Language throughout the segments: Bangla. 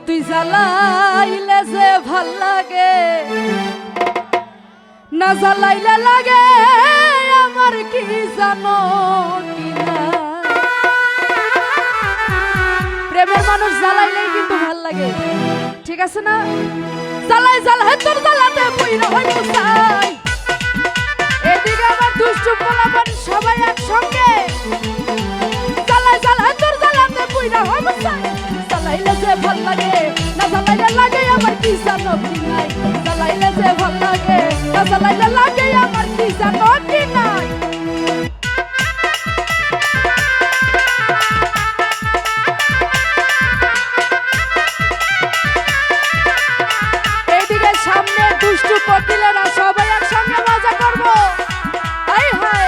তুই জ্বালাইলে যে ভাল লাগে, না জ্বালাইলে লাগে আমার কি জানো কিনা। প্রেমের মানুষ জ্বালাইলেই কিন্তু ভাল লাগে, ঠিক আছে না? জ্বালাই জ্বালাই তোর জ্বালাতে পুইরা হয় মুসাই। এদিকে আমার দুষ্টু পোলাপান সবাই একসঙ্গে জ্বালাই জ্বালাই তোর জ্বালাতে পুইরা হয় মুসাই। জ্বালাইলে যে ভাল লাগে, না জ্বালাইলে লাগে আমার কি জানো কি নাই। জ্বালাইলে যে ভাল লাগে, না জ্বালাইলে লাগে আমার কি জানো কি নাই। এইদিকে সামনে দুষ্টু কোকিলেরা সবাই একসঙ্গে মজা করবো। হাই হাই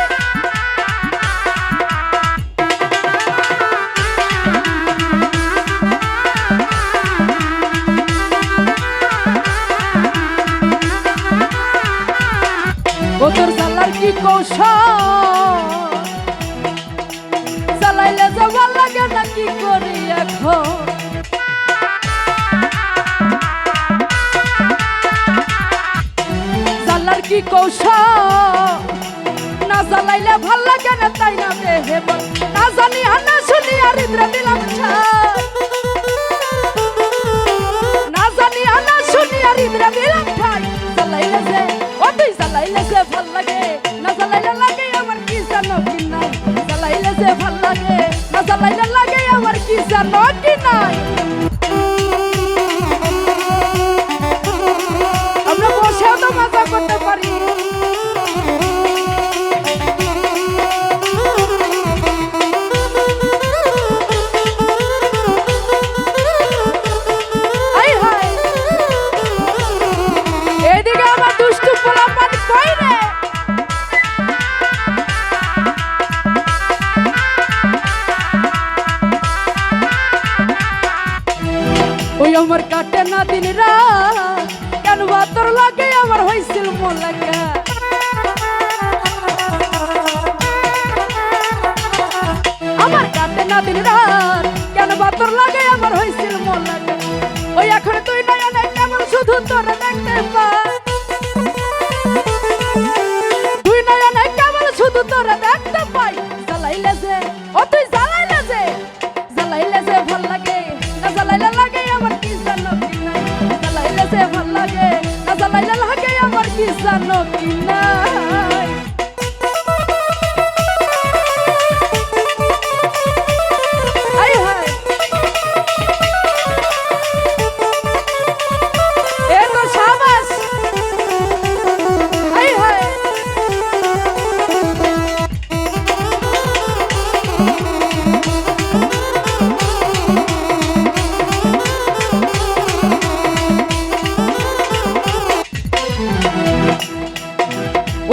ও তোর জ্বালার কি কৌশল, জ্বালাইলে যে ভাল লাগে না কি করি এখন। জ্বালার কি কৌশল, না জ্বালাইলে ভাল লাগে না তাই না দেহে বল। না জানি না শুনি আর ইন্দ্রা দিলাম ঠাই, না জানি না শুনি আর ইন্দ্রা দিলাম ঠাই। জ্বালাইলে যে ও তুই জ্বালাইলে যে ভাল লাগে, না জ্বালাইলে লাগে আমার কি জানো কি নাই। জ্বালাইলে যে ভাল লাগে, না জ্বালাইলে লাগে আমার কি জানো কি নাই। আমরা বসেও তো মজা করতে পারি। এদিকে আমার দুষ্টু পোলাপান কই রে, ওই আমার কাটে না দিন রাত, কেন বাতর লাগে আমার হইছিল মন লাগা। আমার কাটে না দিন রাত, কেন বাতর লাগে আমার হইছিল মন লাগা। ওই এখন তুই নয়া নাই কেমন শুধু তোর দেখতে পাই, তুই নয়া নাই কেমন শুধু তোর দেখতে পাই। জ্বালাইলে যে ও তুই জ্বালাইলে যে, জ্বালাইলে যে ভাল লাগে, না জ্বালাইলে লাগে আমার কি জানো কি নাই। জ্বালাইলে যে ভাল লাগে, না জ্বালাইলে লাগে আমার কি জানো কি নাই। হাই হাই এ তো শাবাশ। হাই হাই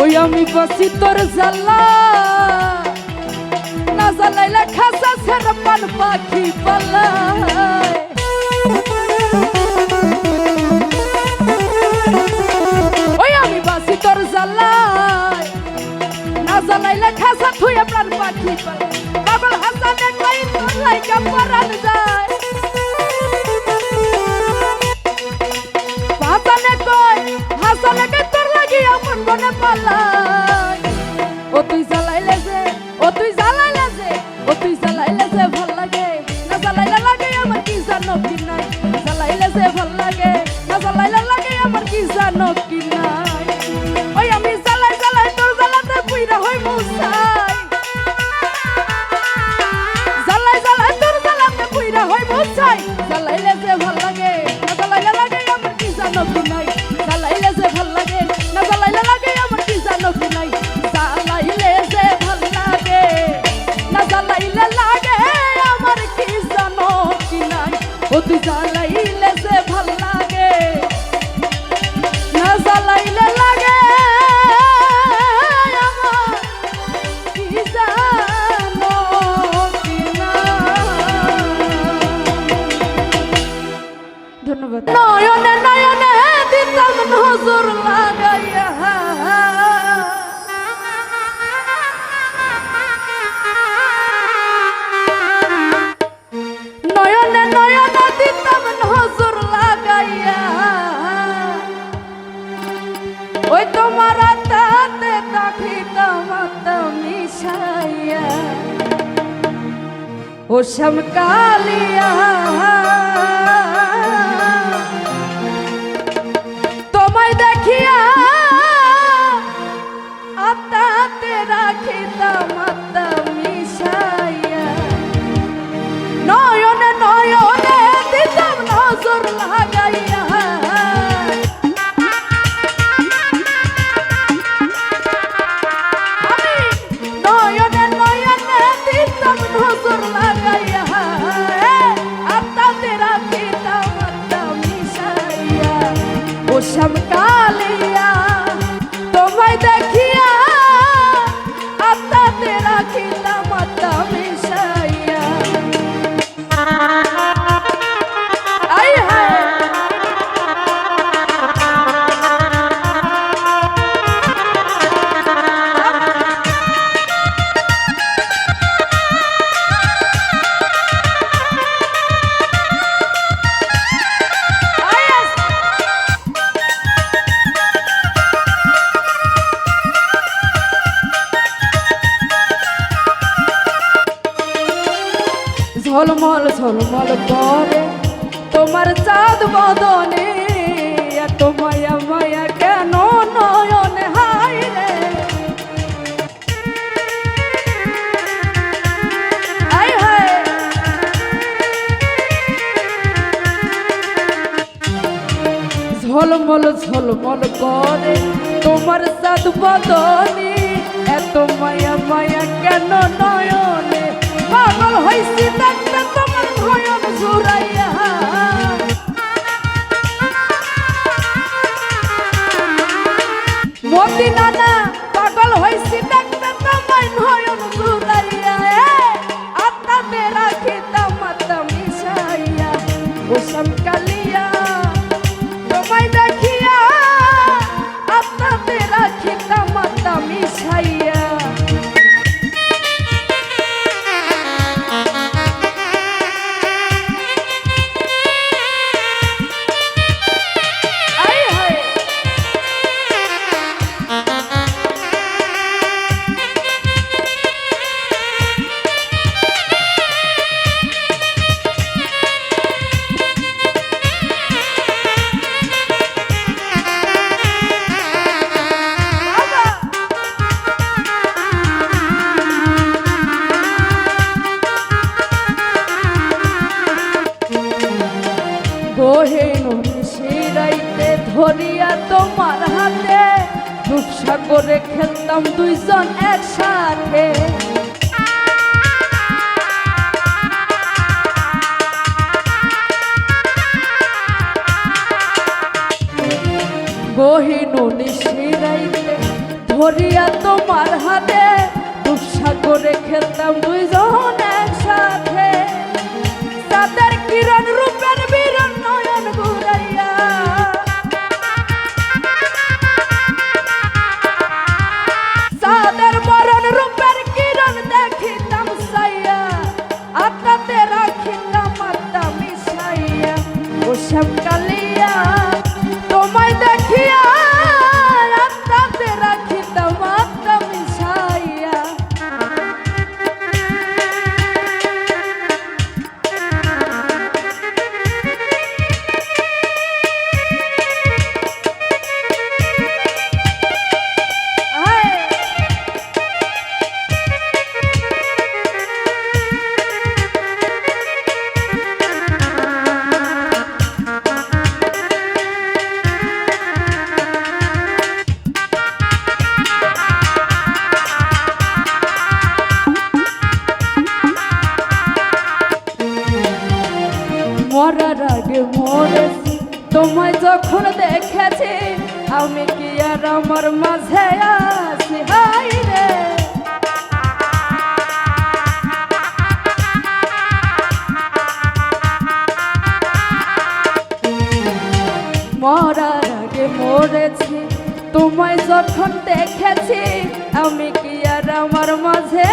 ওই আমি বসি তোর জ্বালা, না জ্বালাইলে খাসা ছেড়ে পান পাখি পালায়। ওই আমি বসি তোর জ্বালায়, না জ্বালাইলে খাসা থুই আপনার পাখি পালায়। পাগল হাসানে কই তোর লাইকা পরান যায়, হাসানে কই হাসানে কই তোর লাগি আপন বনে পালায়। ও তুই জ্বালাইলে যে, ও তুই জ্বালাইলে যে, ও তুই জ্বালাইলে যে ভাল লাগে, না জ্বালাইলে লাগে আমার কি জানো কি নাই। জ্বালাইলে যে ভাল লাগে, না জ্বালাইলে লাগে আমার কি জানো কি নাই। ওই আমি জ্বালাই জ্বালাই তোর জ্বালাতে পুইরা হই মুসাই। জ্বালাই জ্বালাই তোর জ্বালাতে পুইরা হই মুসাই। জ্বালাইলে যে ভাল লাগে, না জ্বালাইলে লাগে আমার কি জানো কি নাই। জ্বালাইলে যে ভাল লাগে, না জ্বালাইলে লাগে আমার কি জানো কি নাই। জ্বালাইলে যে ভাল লাগে, না জ্বালাইলে লাগে মিশাইয়া ও শ্যামকালিয়া তোমায় দেখিয়া আত্মাতে রাখিতাম আত্মা মিশাইয়া নয়নে নয়নে দিতাম নজর লাগাইয়া নয়নে নয়নে দিতাম নজর লাগাইয়া আত্মাতে রাখিতাম আত্মা মিশাইয়া ও শ্যামকালিয়া তোমায় দেখিয়া আত্মাতে রাখিতাম আত্মা মিশাইয়া আই হায় ঝলমল ঝলমল করে তোমার চাঁদ বদনে এত মায়া মায়া কেন নয়নে হায় রে আয় হায় ঝলমল ঝলমল করে তোমার চাঁদ বদনে এত মায়া মায়া কেন নয়নে পাগল হইছি দেখতে তোমার নয়ন জুড়াইয়া মতি নানা পাগল হইছি দেখতে তোমার নয়ন জুড়াইয়া আত্মাতে রাখিতাম আত্মা মিশাইয়া ও শ্যামকালিয়া তোমায় দেখিয়া আত্মাতে রাখিতাম আত্মা মিশাইয়া বহেন শিরাইতে ধরিয়া তোমার হাতে রূপসাগরে খেলতাম দুইজন একসাথে বহিন শিরাইতে ধরিয়া তোমার হাতে রূপসাগরে খেলতাম দুইজন একসাথে তাদের কিরণ রূপের বিরণ নয়ন ঘুরাইয়া তাদের মরণ রূপের কিরণ দেখিতাম সাইয়া আত্মাতে রাখিতাম আত্মা মিশাইয়া ও শ্যামকালিয়া তোমায় দেখিয়া আত্মাতে রাখিতাম আত্মা মিশাইয়া মরার আগে মরেছি তোমায় যখন দেখেছি আমি কি আর আমার মাঝে আছি হাই রে মরার আগে মরেছি তোমায় যখন দেখেছি আমি কি আর আমার মাঝে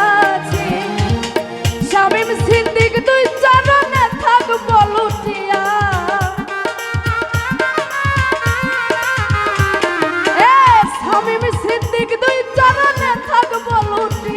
আছি শামীম সিদ্দিক দুই চরণে থাকবো লুটিয়া শামীম সিদ্দিক দুই চরণে থাকবো লুটিয়া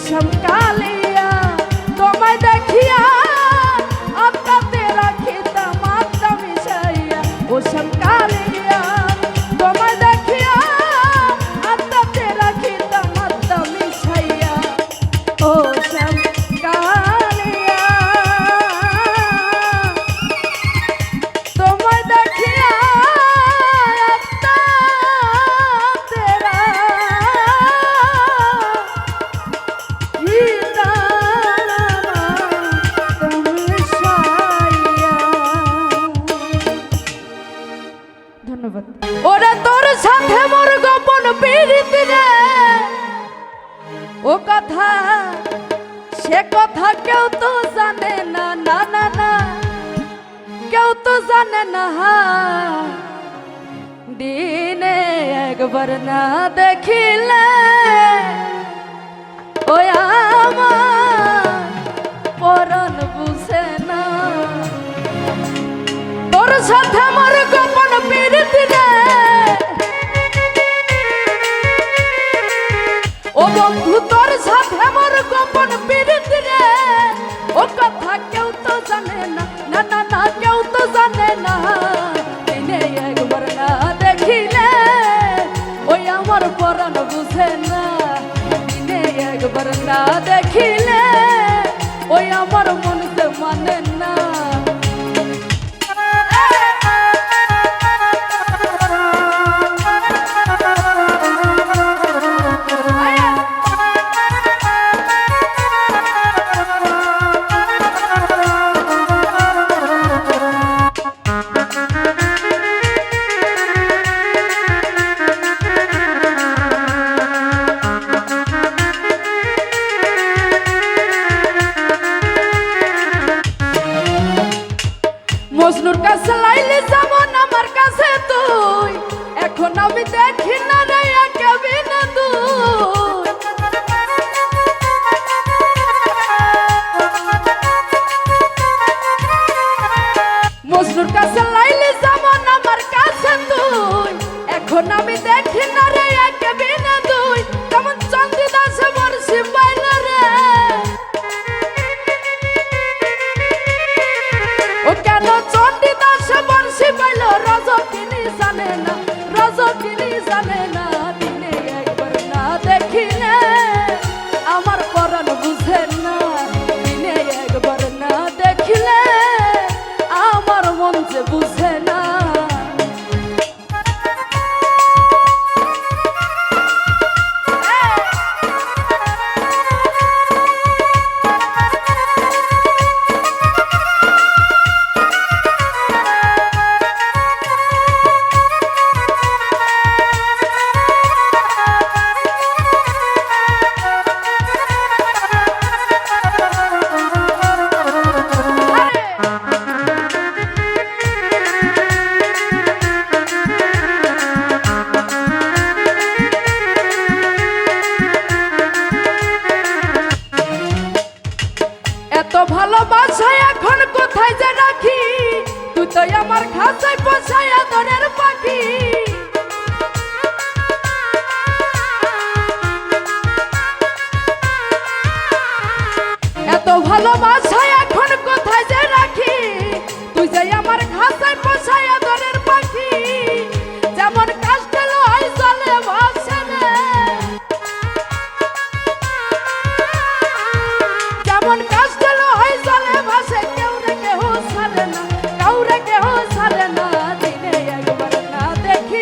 শ্যামকালিয়া তোমায় দেখিয়া আত্মাতে রাখিতাম আত্মা মিশাইয়া ও শ্যামকালিয়া তোমায় দেখিয়া আত্মাতে রাখিতাম আত্মা মিশাইয়া ও শ্যামকালিয়া তোমায় দেখিয়া ধন্যবাদ। ওরে তোর সাথে মোর গোপন প্রীতি রে ও কথা সে কথা কেউ তো জানে না না না না কেউ তো জানে না দিনে একবার না দেখিলে ওই আমার পরাণ বুঝে না তোর সাথে আমার গোপন প্রীতি রে ও বন্ধু তোর সাথে আমার গোপন প্রীতি রে ও কথা কেউ তো জানে না না না না কেউ তো জানে না দিনে একবার না দেখিলে ওই আমার পরাণ বুঝে না দিনে একবার না দেখিলে ওই আমার মন যে মানে না মজনুর কাছে লাইলে যেমন আমার কাছে তুই এখন আমি দেখি না রে একেবারে না তুই মজনুর কাছে লাইলে যেমন আমার কাছে তুই এখন আমি দেখি না রে একেবারে না তুই তেমন চন্দ্রদাস বর্ষি পাইল রে ও কেন চন্ডীদাস বর্ষি পাইল রজকিনী জানে না রজকিনী জানে না দিনে একবার না দেখিলে আমার পরাণ বুঝে না দিনে একবার না দেখিলে আমার মন যে বুঝে না এত ভালোবাসা এখন কোথায় যে রাখি তুই তো আমার খাঁচায় পোষায় আদরের পাখি এত ভালোবাসা এখন কোথায় যে রাখি তুই যে আমার খাঁচায় পোষায় আদরের পাখি যেমন কষ্ট লয় চলে ভাসে রে যেমন কষ্ট লয় চলে ভাসে কেউ রে কেউ ছাড়ে না কাউরে কেউ ছাড়ে না দিনে একবার না দেখি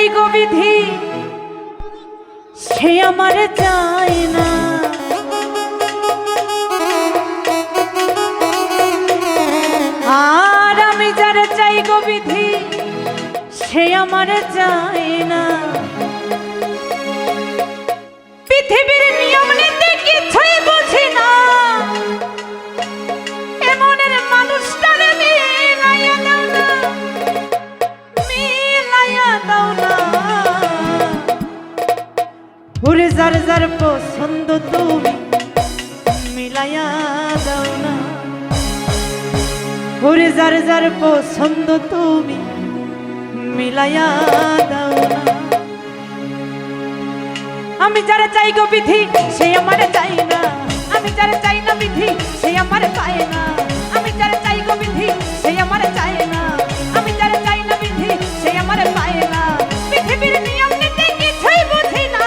চাই গো বিধি সে আমার চাই না, আর আমি যারা চাই গো বিধি সে আমার চাই না। পৃথিবীর নিয়ম নীতি কিছুই বুঝি না, এমনের মানুষটারে মিলাইয়া দাও না, মিলাইয়া দাও না। ওরে যার যার পছন্দ তুমি মিলাইয়া দাও না, ওরে যার যার পছন্দ তুমি মিলাইয়া দাও না। আমি যারা চাই গো বিধি সে আমার চাই না, আমি যারা চাই না বিধি সে আমার চাই না, আমি যারা চাই গো বিধি সে আমার চাই না, আমি যারা চাই না বিধি সে আমার পায় না। পৃথিবীর নিয়ম নীতি কিছুই বুঝি না,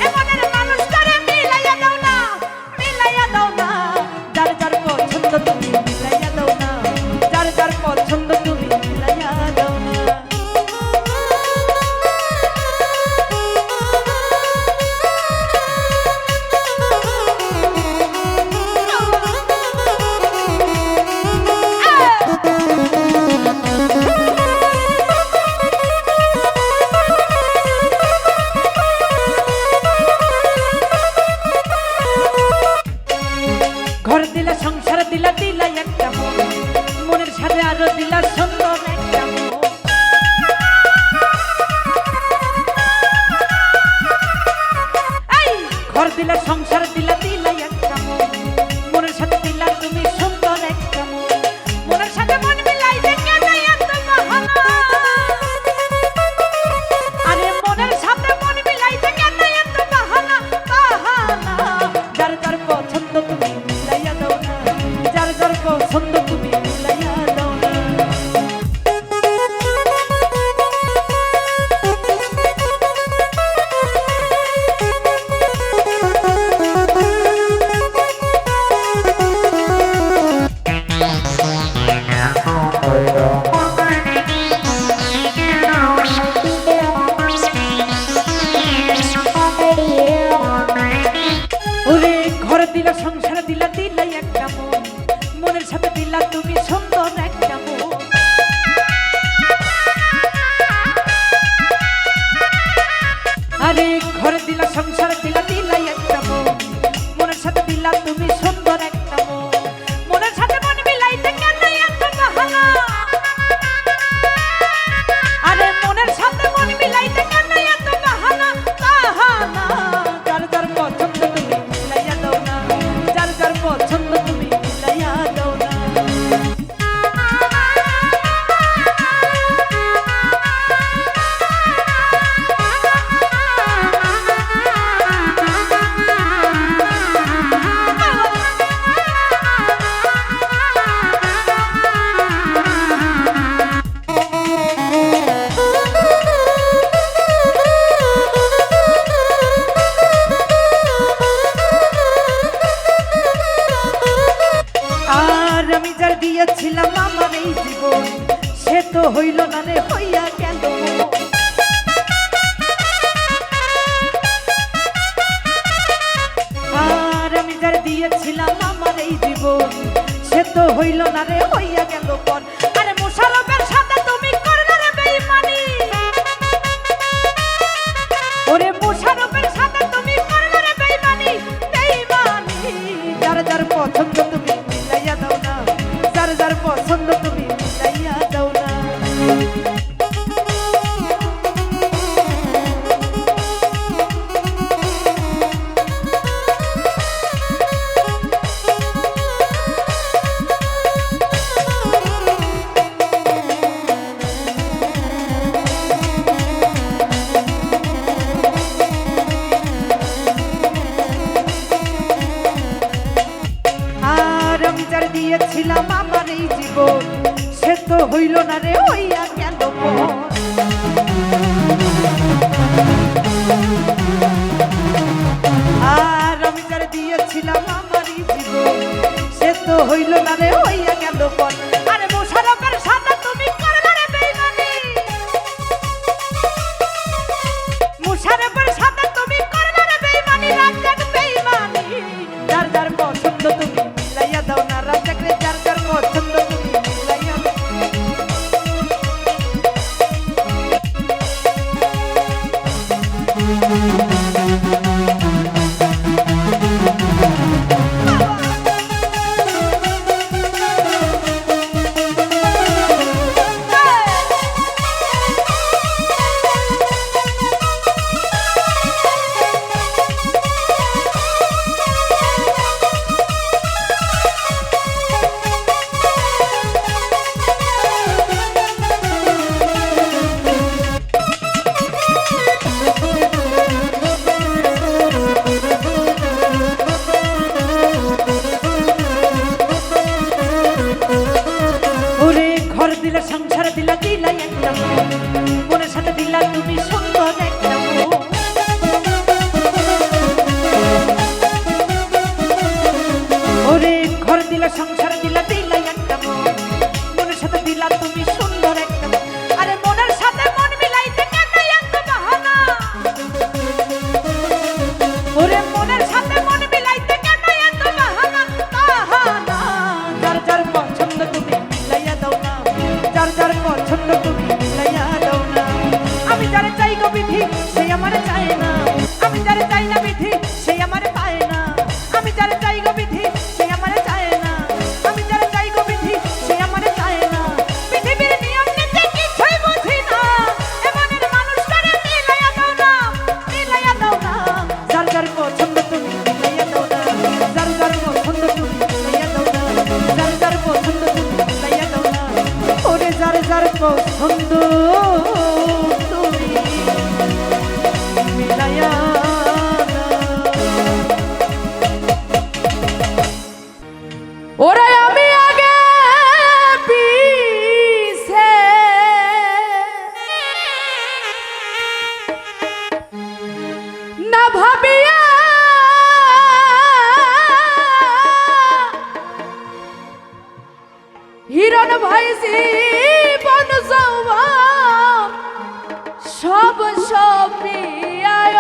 এমনের মানুষটারে মিলাইয়া দাও না, মিলাইয়া দাও না। যার যার পছন্দ তুমি মিলাইয়া দাও না, যার যার পছন্দ তুমি মিলাইয়া দাও না। ঘর দিলা সংসার দিলা দিলা একটা মন, মনের সাথে আরো দিলা সুন্দর একটা মন। ঘর দিলা সংসার দিলা দিলা একটা মন, মনের সাথে দিলা তুমি সুন্দর একটা মন। মনের সাথে মন মিলাইতে কেন এত বাহানা, আরে মনের সাথে মন মিলাইতে কেন এত বাহানা, বাহানা। যার যার পছন্দ তুমি মিলাইয়া দাও না, যার যার পছন্দ তুমি মিলাইয়া দাও না। ওরে ঘর দিলা সংসার দিলা দিলা একটা মন, মনের সাথে দিলা তুমি সুন্দর একটা মন। আরে ঘর দিলা সংসার দিলা দিলা একটা মন, মনের সাথে দিলা তুমি সুন্দর একটা মন। মনের সাথে মন মিলাইতে কেন এত বাহানা, আরে মনের সাথে মন মিলাইতে কেন এত বাহানা, বাহানা। যার যার পছন্দ তুমি মিলাইয়া দাও না, যার যার পছন্দ তুমি মিলাইয়া দাও না। আর আমি যার দিয়েছিলাম আমার এই জীবন সে তো হইল না রে, হইয়া গেল। আর আমি যার দিয়েছিলাম আমার এই জীবন সে তো হইল না রে, হইয়া গেল পর। আরে মুশারফের সাথে তুমি করলে রে বেঈমানি, ওরে মুশারফের সাথে তুমি করলে রে বেঈমানি, বেঈমানি। যার যার পছন্দ তুমি মিলাইয়া দাও না, যার যার পছন্দ তুমি মিলাইয়া দাও না। আর আমি যার দিয়েছিলাম আমার এই জীবন সে তো হইল না রে, হইয়া গেল পর। আর আমি যার দিয়েছিলাম আমার এই জীবন সে তো হইল না রে, হইয়া গেল পর। আরে মুশারফের সাথে তুমি করলে রে বেঈমানি, ঘর দিলা সংসার দিলা দিলা একটা মন মনের সাথে দিলা তুমি সুন্দর একটা মন। আরে মনের সাথে মন মিলাইতে কেন এত বাহানা ওরে মনের সাথে মন মিলাইতে কেন এত বাহানা বাহানা যার যার পছন্দ তুমি মিলাইয়া দাও না যার যার পছন্দ তুমি মিলাইয়া দাও না আমি যারে চাই গো বিধি সে আমারে চায় না আমি যারে চাই না বিধি সে আমারে পায় না আমি যারে চাই গো বিধি সে আমারে চায় না আমি যারে চাই গো বিধি সে আমারে চায় না পৃথিবীর নিয়ম নীতি কিছুই বুঝি না এমনের মানুষটারে মিলাইয়া দাও না যার যার পছন্দ তুমি মিলাইয়া দাও না যার যার পছন্দ তুমি মিলাইয়া দাও না যার যার পছন্দ তুমি মিলাইয়া দাও না ওরে যার যার পছন্দ তুমি মিলাইয়া ওরে আমি আগে পিছে না ভাবিয়া হিরণ ভাই জীবন যৌবন সব সপিয়ায়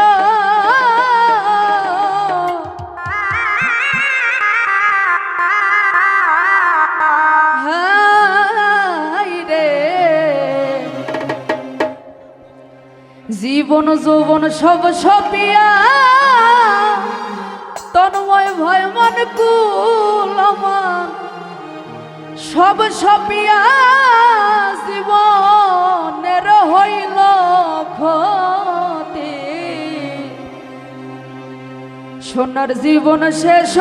জীবন যৌবন সব সপিয়া তন্ময় ভয় মন কুলমান সব সপিয়া জীবনের হইল ক্ষতি সোনার জীবন শেষ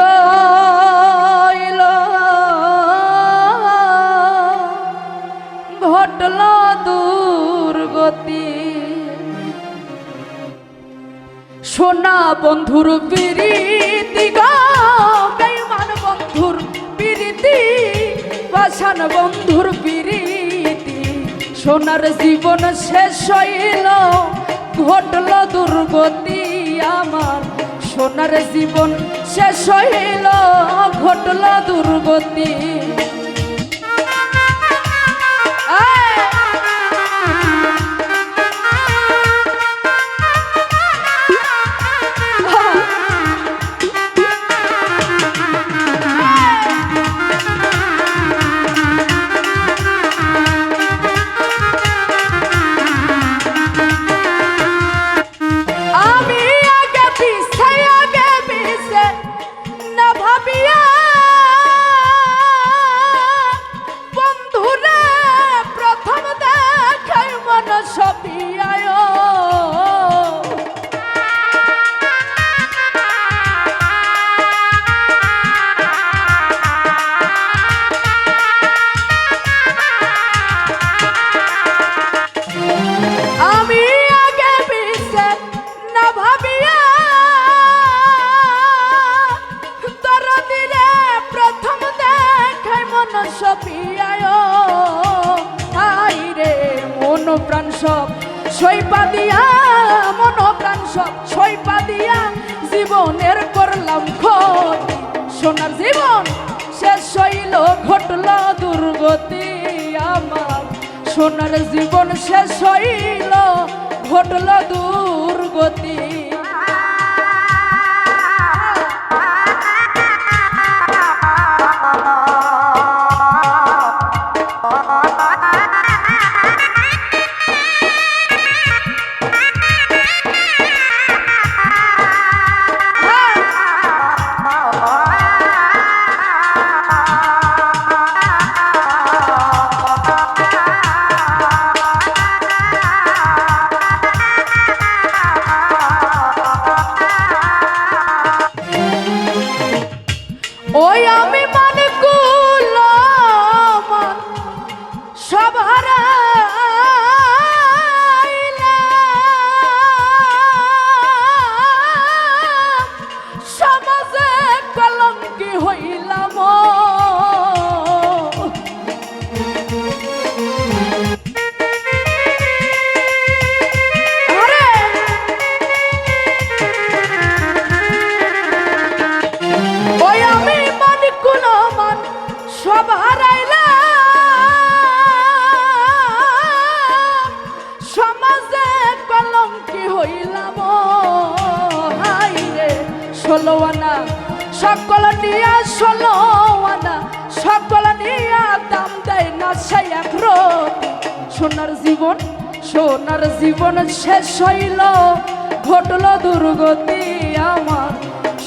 হইল ঘটল দুর্গতি সোনা বন্ধুর প্রীতি গাইমান বন্ধুর প্রীতি পাষাণ বন্ধুর প্রীতি সোনার জীবন শেষ হইল ঘটল দুর্গতি আমার সোনার জীবন শেষ হইল ঘটল দুর্গতি প্রাণ সব সইপা দিয়া মন প্রাণ সব সইপা দিয়া জীবনের করলাম ক্ষতি সোনার জীবন শেষ হইল ঘটল দুর্গতি আমার সোনার জীবন শেষ হইল ঘটল দুর্গতি ওই আমি মানে কুলমান সব হারাইলাম সমাজে কলঙ্কি হইলাম ওই আমি দিয়া 16 আনা সকল নিয়া দাম দেয় না সে এক রতি। সোনার জীবন শেষ হইল ঘটল দুর্গতি আমার,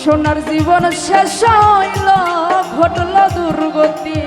সোনার জীবন শেষ হইল ঘটল দুর্গতি।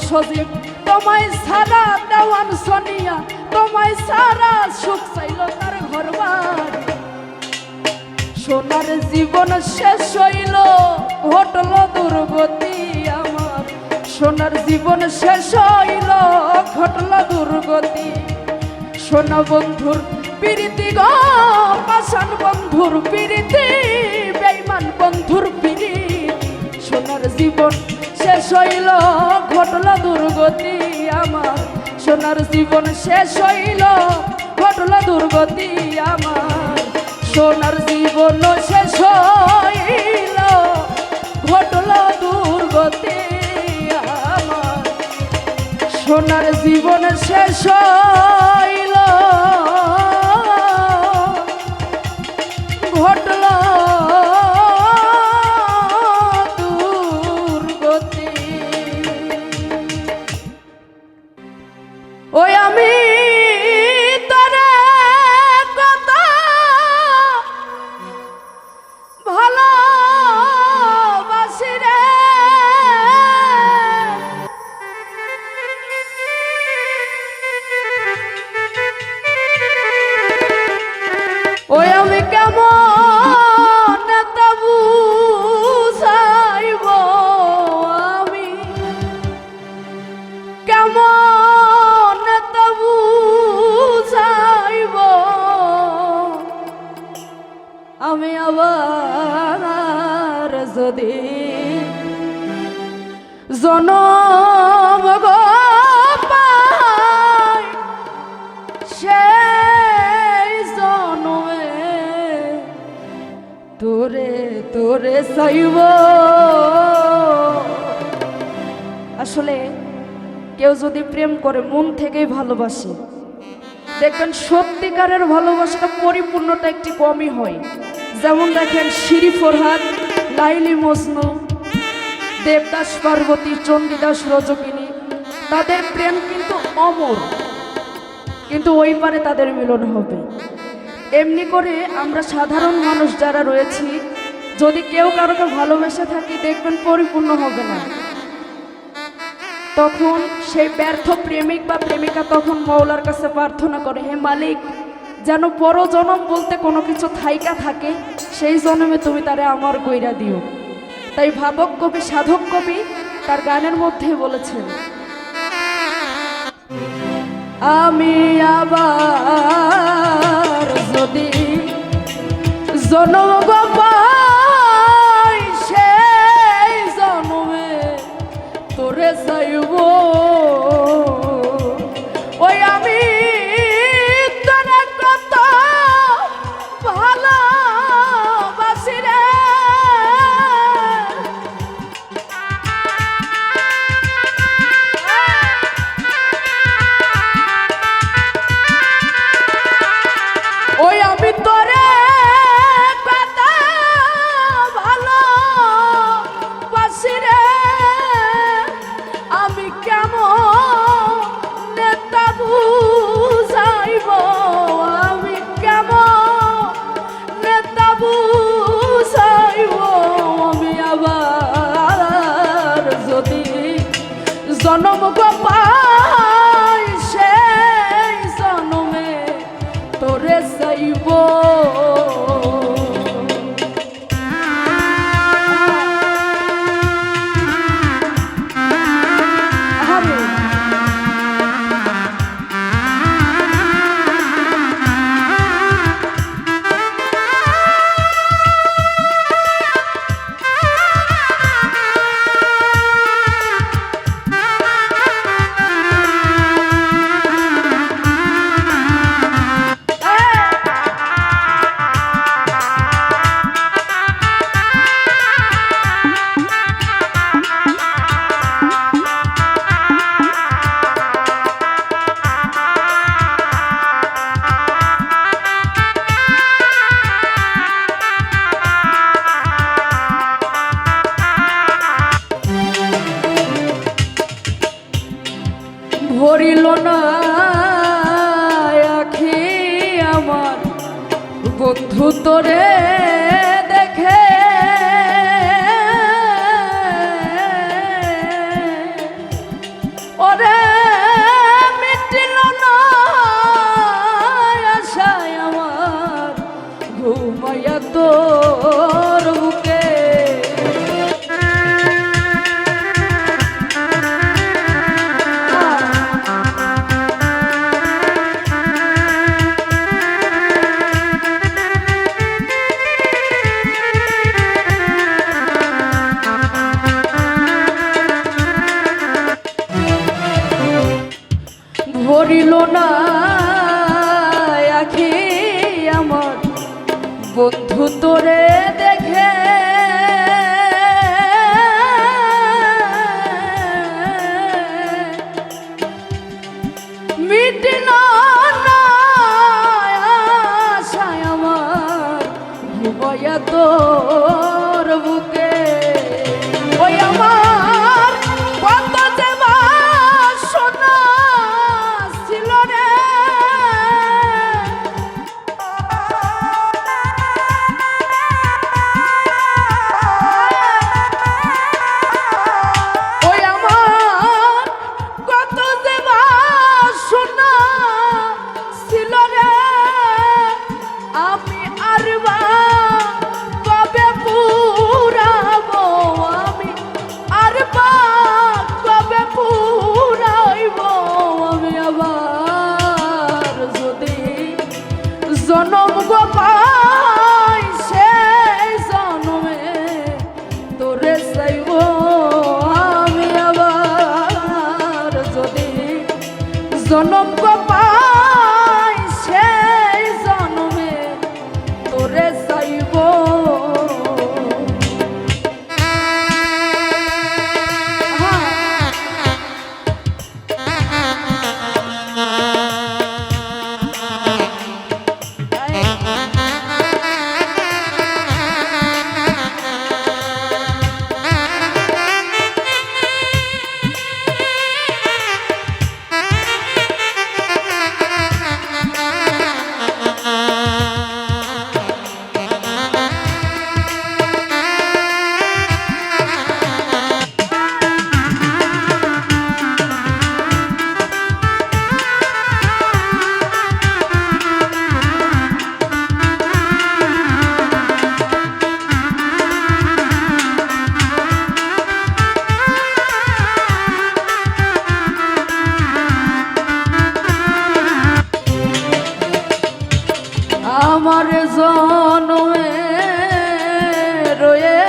সজীব তোমায় সারা দেওয়ান সোনিয়া, তোমায় সারা সুখ চাইল তার ঘরবার। সোনার জীবন শেষ হইল ঘটল দুর্গতি আমার, সোনার জীবন শেষ হইল ঘটল দুর্গতি। সোনা বন্ধুর প্রীতি গো পাষাণ বন্ধুর প্রীতি, বেঈমান বন্ধুর প্রীতি, সোনার জীবন শেষ হইল ঘটল দুর্গতি আমার, সোনার জীবন শেষ হইল ঘটল দুর্গতি আমার, সোনার জীবন শেষ হইল ঘটল দুর্গতি আমার, সোনার জীবন শেষ হইল ঘটল দুর্গতি। ওই আমি তোরে কত ভালোবাসি রে, ওই আমি কেমন তবু চাইব, আমি কেমন তবু চাইব, আমি আবার যদি জনম গো পাই, সেই জনমে তোরে তোরে চাইব। আসলে কেউ যদি প্রেম করে মন থেকেই ভালোবাসে, দেখবেন সত্যিকারের ভালোবাসাটা পরিপূর্ণতা একটি কমই হয়। যেমন দেখেন শিরি ফরহাদ, লাইলি মজনু, দেবদাস পার্বতী, চণ্ডীদাস রজকিনী, তাদের প্রেম কিন্তু অমর, কিন্তু ওই পারে তাদের মিলন হবে। এমনি করে আমরা সাধারণ মানুষ যারা রয়েছি, যদি কেউ কারোকে ভালোবেসে থাকি দেখবেন পরিপূর্ণ হবে না, তখন সেই ব্যর্থ প্রেমিক বা প্রেমিকা তখন মওলার কাছে প্রার্থনা করে, হে মালিক, যেন পরজনম বলতে কোনো কিছু থাইকা থাকে, সেই জন্মে তুমি তারে আমার কইরা দিও। তাই ভাবক কবি, সাধক কবি তার গানের মধ্যে বলেছেন, আমি আবার যদি জনম গো পাই, সেই জন্মে তোরে চাইব। ওই আমি তোরে কত ভালোবাসি রে, জনম গোপাল সেই জনমে তোরে চাইব ভরিল না আখি আমার বন্ধু তোরে দেখে ওরে মিটিল না আশায় আমার ঘুমাইয়া তোর বুকে ভরিল না আখি আমার বন্ধু তোরে দেখে মিটিল না আশায় আমার ঘুমাইয়া তোর বুকে ওই আমার কত যে বাসনা ছিল রে ওই আমার কত যে বাসনা ছিল রে আমি আর বা কবে পুরাবো আমি আর বা কবে পুরাইব আমি আবার যদি জনম গোপাই সেই জনমে তোরে চাইব আমি আবার যদি জনম গোপাই সেই জনমে তোরে চাইব আমার জনমে রয়ে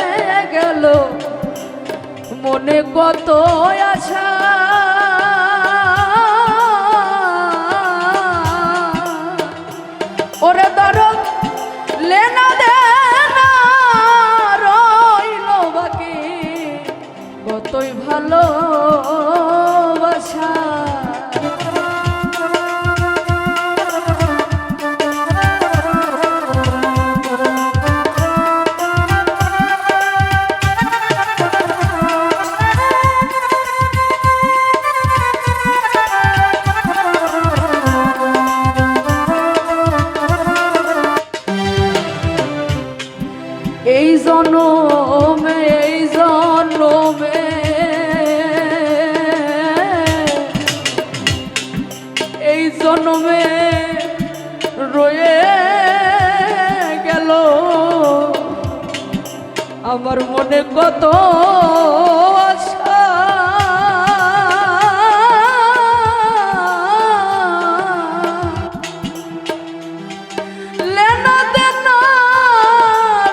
গেল মনে কত আশা ওরে ধরো লেনা দেনা রইল বাকি কতই ভালোবাসা এই জনমে মনে কত আশা লেনা দেনা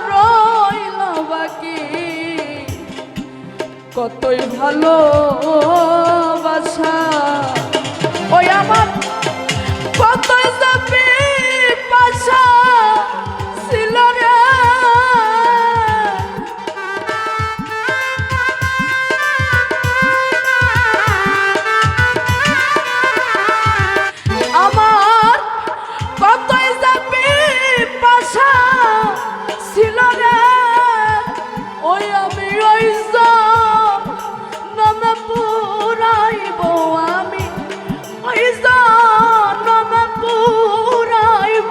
রইল বাকি কতই ভালোবাসা ওই আমার কতই যাবে পাশা ছিল রে আমার কতই যাবে পাশা ছিল রে ওই আমি ওই নামে পুরাইব আমি ওই নামে পুরাইব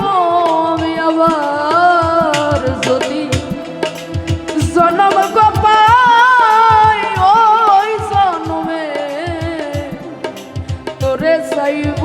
আমি আবার যদি জনম গোপাই ওই জনমে তোরে চাইব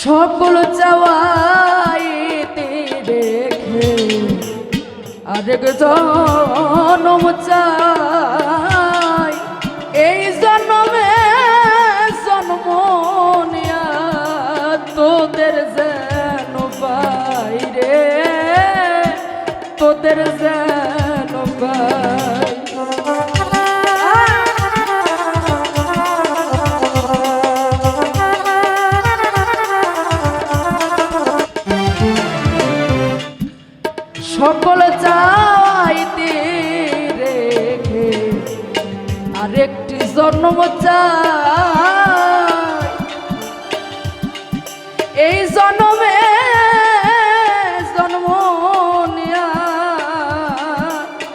সকল চাওয়াইতে রেখে আরেক জনম চাই এই জন্মে জন্ম নিয়া তোদের যেন পাই রে তোদের যেন পাই সকল চাইতে রেখে আরেকটি জন্ম চাই এই জন্মে জন্ম নিয়া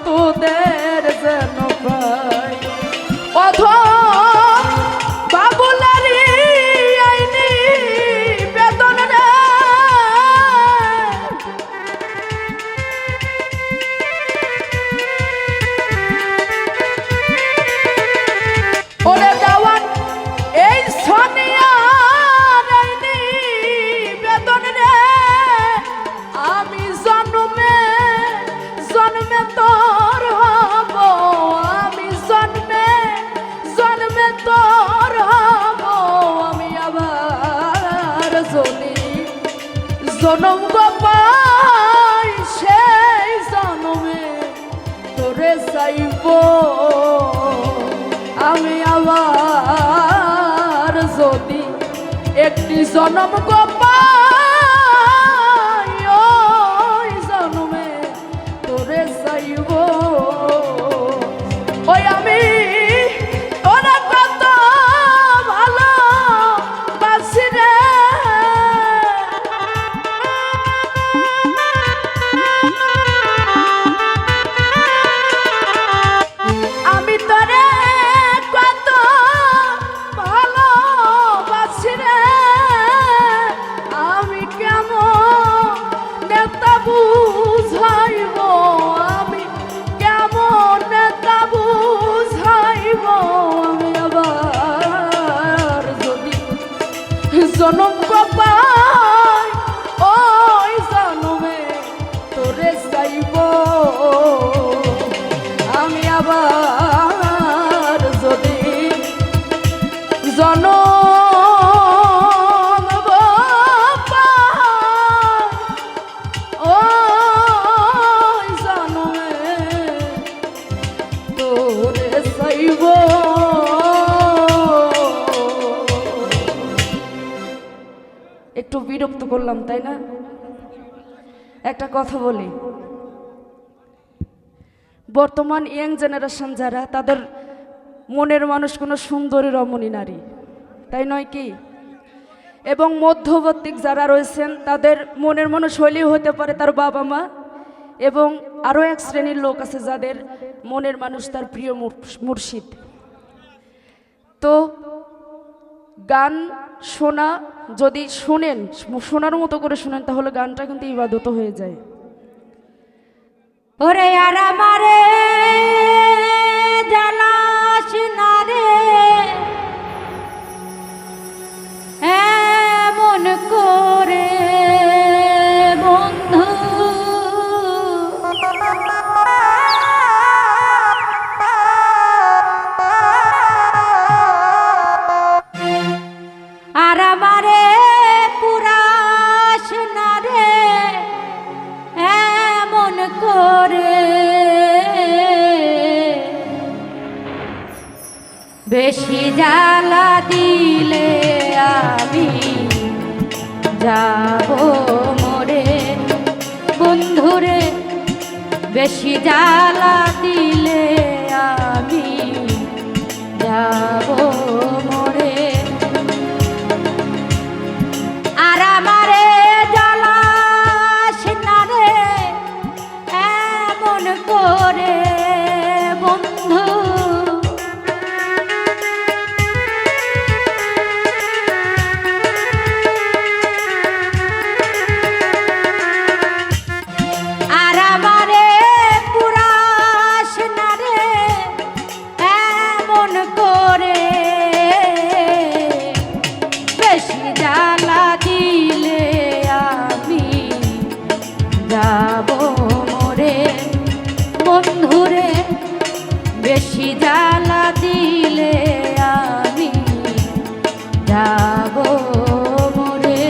তোদের যেন পাই অধ বাবুলারি আইনি বেতন রে ওরে দেওয়ান এই সোনিয়া রাইনি বেতন রে আমি জন্মে জন্মে তোর হব আমি জন্মে জন্মে তোর হব আমি আবার যদি জনম গোপাই সেই জন্মে তোরে চাইব আমি আবার যদি একটি জনম গোপাই ওই জন্মে তোরে চাইব ওই আমি তোরা কত ভালো বাসি রে আমি তোরে কত ভালোবাসি রে আমি কেমন নেতা বুঝাইব আমি কেমন নেতা বুঝাইব আমি আবার যদি জনম পাই ওই জনমে তোরে চাইব আমি আবার যদি জনম পাই ওই জনমে তোরে চাইব একটু বিরক্ত করলাম, তাই না? একটা কথা বলি, বর্তমান ইয়াং জেনারেশন যারা, তাদের মনের মানুষ কোনো সুন্দরী রমণী নারী, তাই নয় কি? এবং মধ্যবর্তী যারা রয়েছেন তাদের মনের মানুষ হইলেও হতে পারে তার বাবা মা, এবং আরও এক শ্রেণীর লোক আছে যাদের মনের মানুষ তার প্রিয় মুর্শিদ। তো গান শোনা, যদি শোনেন, শোনার মতো করে শোনেন, তাহলে গানটা কিন্তু ইবাদত হয়ে যায়। ওরে আর আমারে জানাস না রে এমন করে বন্ধু, আর আমারে পুরাস না রে এমন করে, বেশি জ্বালা দিলে আমি যাব মরে বন্ধুরে, বেশি জ্বালা দিলে আমি যাব মরে। আর আমারে জ্বালাস না রে এমন করে বন্ধু, আর আমারে পুরাস না রে এমন করে, বেশি জ্বালা দিলে আমি যাব মরে বন্ধুরে, বেশি জ্বালা দিলে আমি যাব মরে।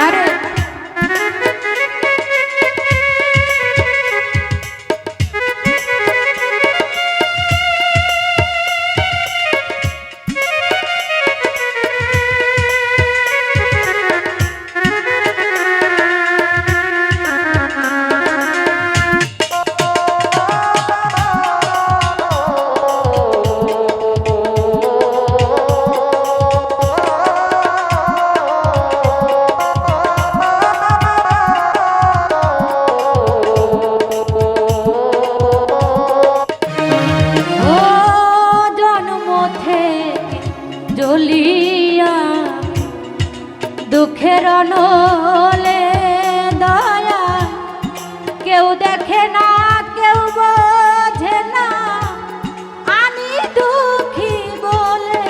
আরে জ্বলিয়া দুঃখের নলে দয়া, কেউ দেখে না কেউ বোঝে না আমি দুঃখী বলে,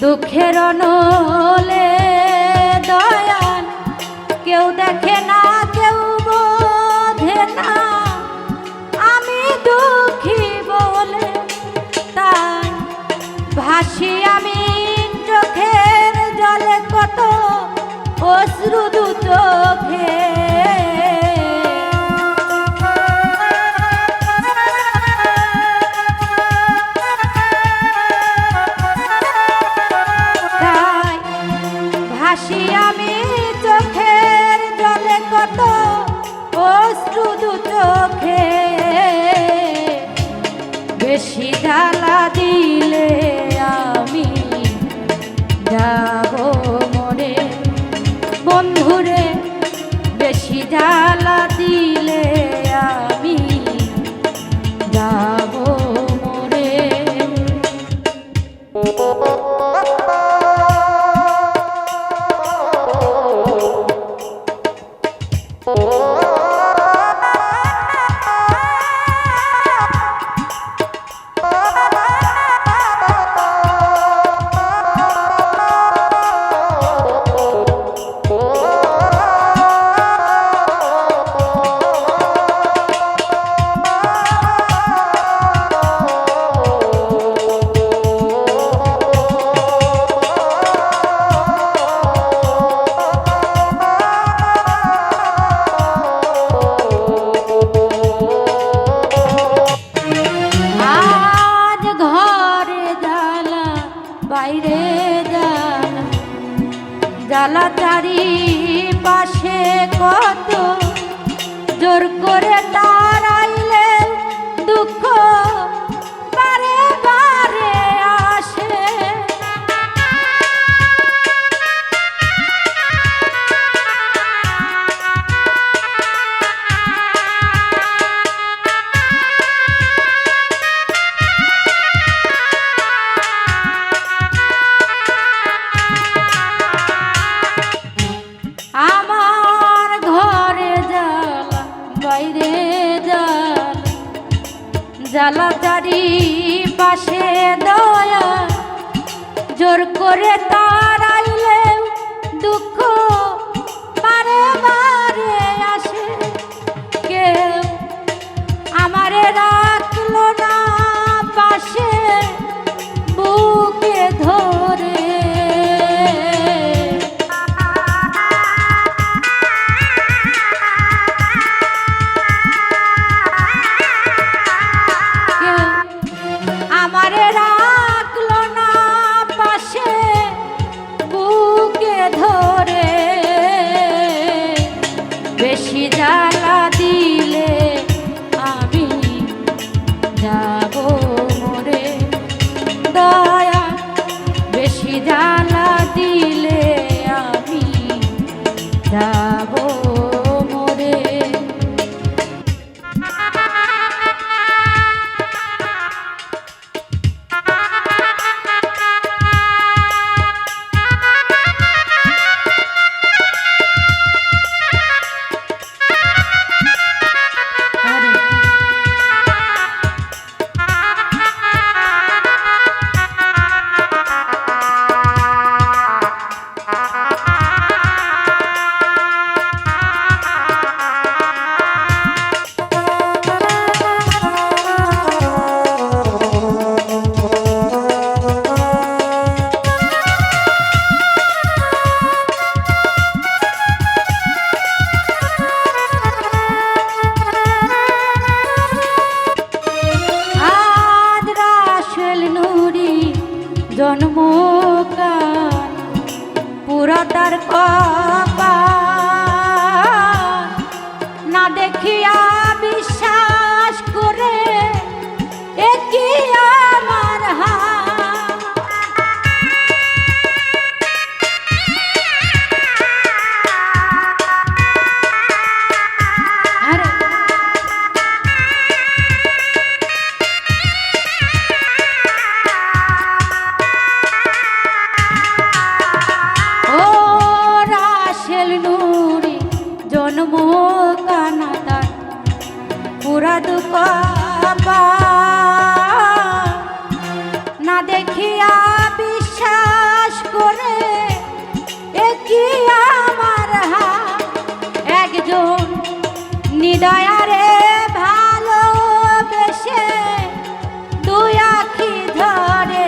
দুঃখের নলে দয়াল, কেউ দেখে না কেউ বোঝে না আমি দুঃখী বলে, তাই ভাসি আমি চোখের জলে কত অশ্রু দু চোখে, ভাসি আমি চোখের জলে কত অশ্রু দু চোখে, বেশি জ্বালা দিলে আমি যাব মরে বন্ধুরে, বাইরে জ্বালা চারি পাশে কত জোর করে তাড়াইলে দুঃখ বারে বারে আসে। আমার ঘরে জ্বালা বাইরে জ্বালা চারি পাশে দয়া জোর করে তাড়াইলে দুঃখ বারে বারে আসে। কেউ আমারে রাখলো না পাশে বুকে ধরে। আমারে রাখলো না পাশে বুকে ধরে। বেশি জ্বালা দিলে আমি যাব মরে দয়া। বেশি জ্বালা দিলে আমি যাব মরে। জন্মকাল পুরা তার কপাল না দেখিয়া বিশ্বাস করে একই আমার জন্ম কানাদার পুরা দুঃখ না দেখিয়া বিশ্বাস করে একই আমার একজন নিদয়ারে ভালোবেসে দুই আখি ধরে।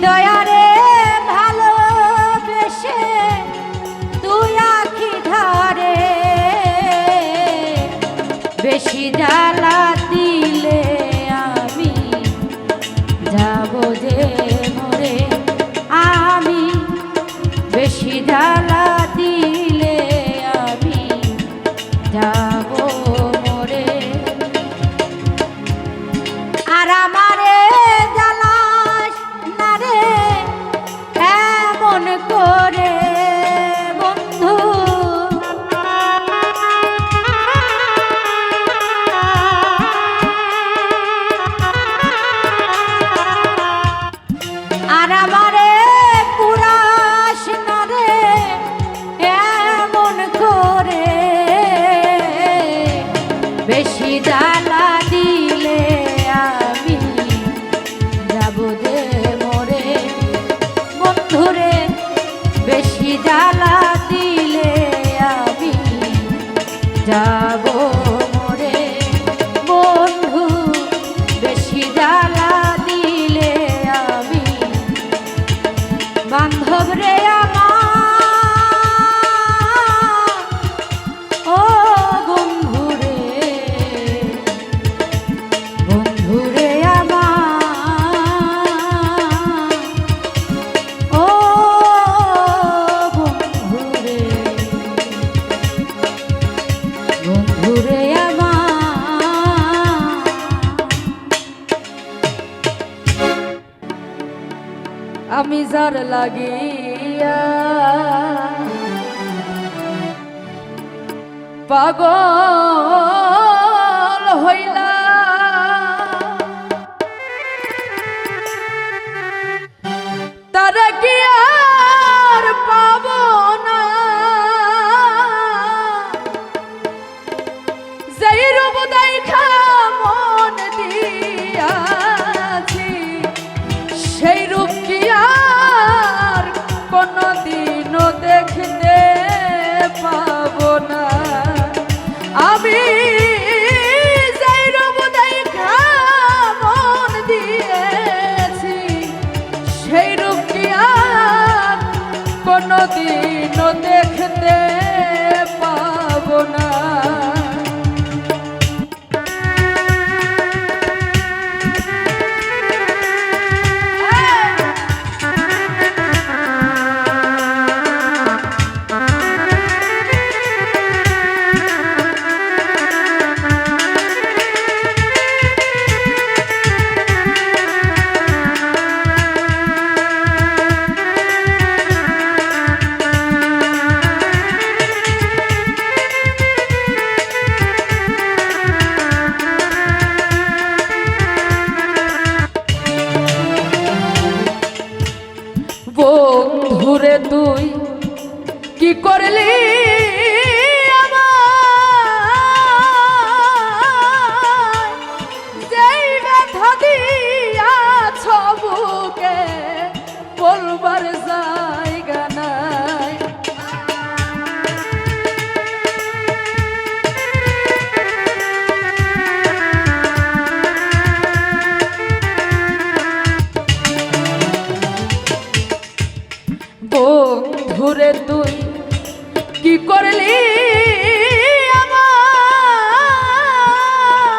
দয়ারে ভালোবেসে তুই আখি ধরে। বেশি জ্বালা দিলে আমি যাব যে মরে। আমি বেশি জ্বালা দিলে আমি যাব মরে। আর আমারে এমন করে বন্ধু আর আমারে পুরাস না রে এমন করে। বেশি জ্বালা দিলে আমি যাব যে মরে বন্ধুরে। বেশি জ্বালা দিলে আমি যাব মরে বন্ধু। বেশি জ্বালা দিলে আমি বান্ধব রে আমার যার লাগিয়া পাগল হইলা তারা কি আর পাব না যেই রূপ দেখা মন দিয়াছি সেই রূপ কি আর কোনদিনও দেখতে পাব না আমি যেই রূপ দেখা মন দিয়েছি সেই রূপ কি আর কোনদিনও দেখতে পাব না বন্ধুরে তুই কি করলি আমায়? যেই ব্যথা দিয়াছ বুকে বলবার জায়গা নাই বন্ধুরে তুই কি করলি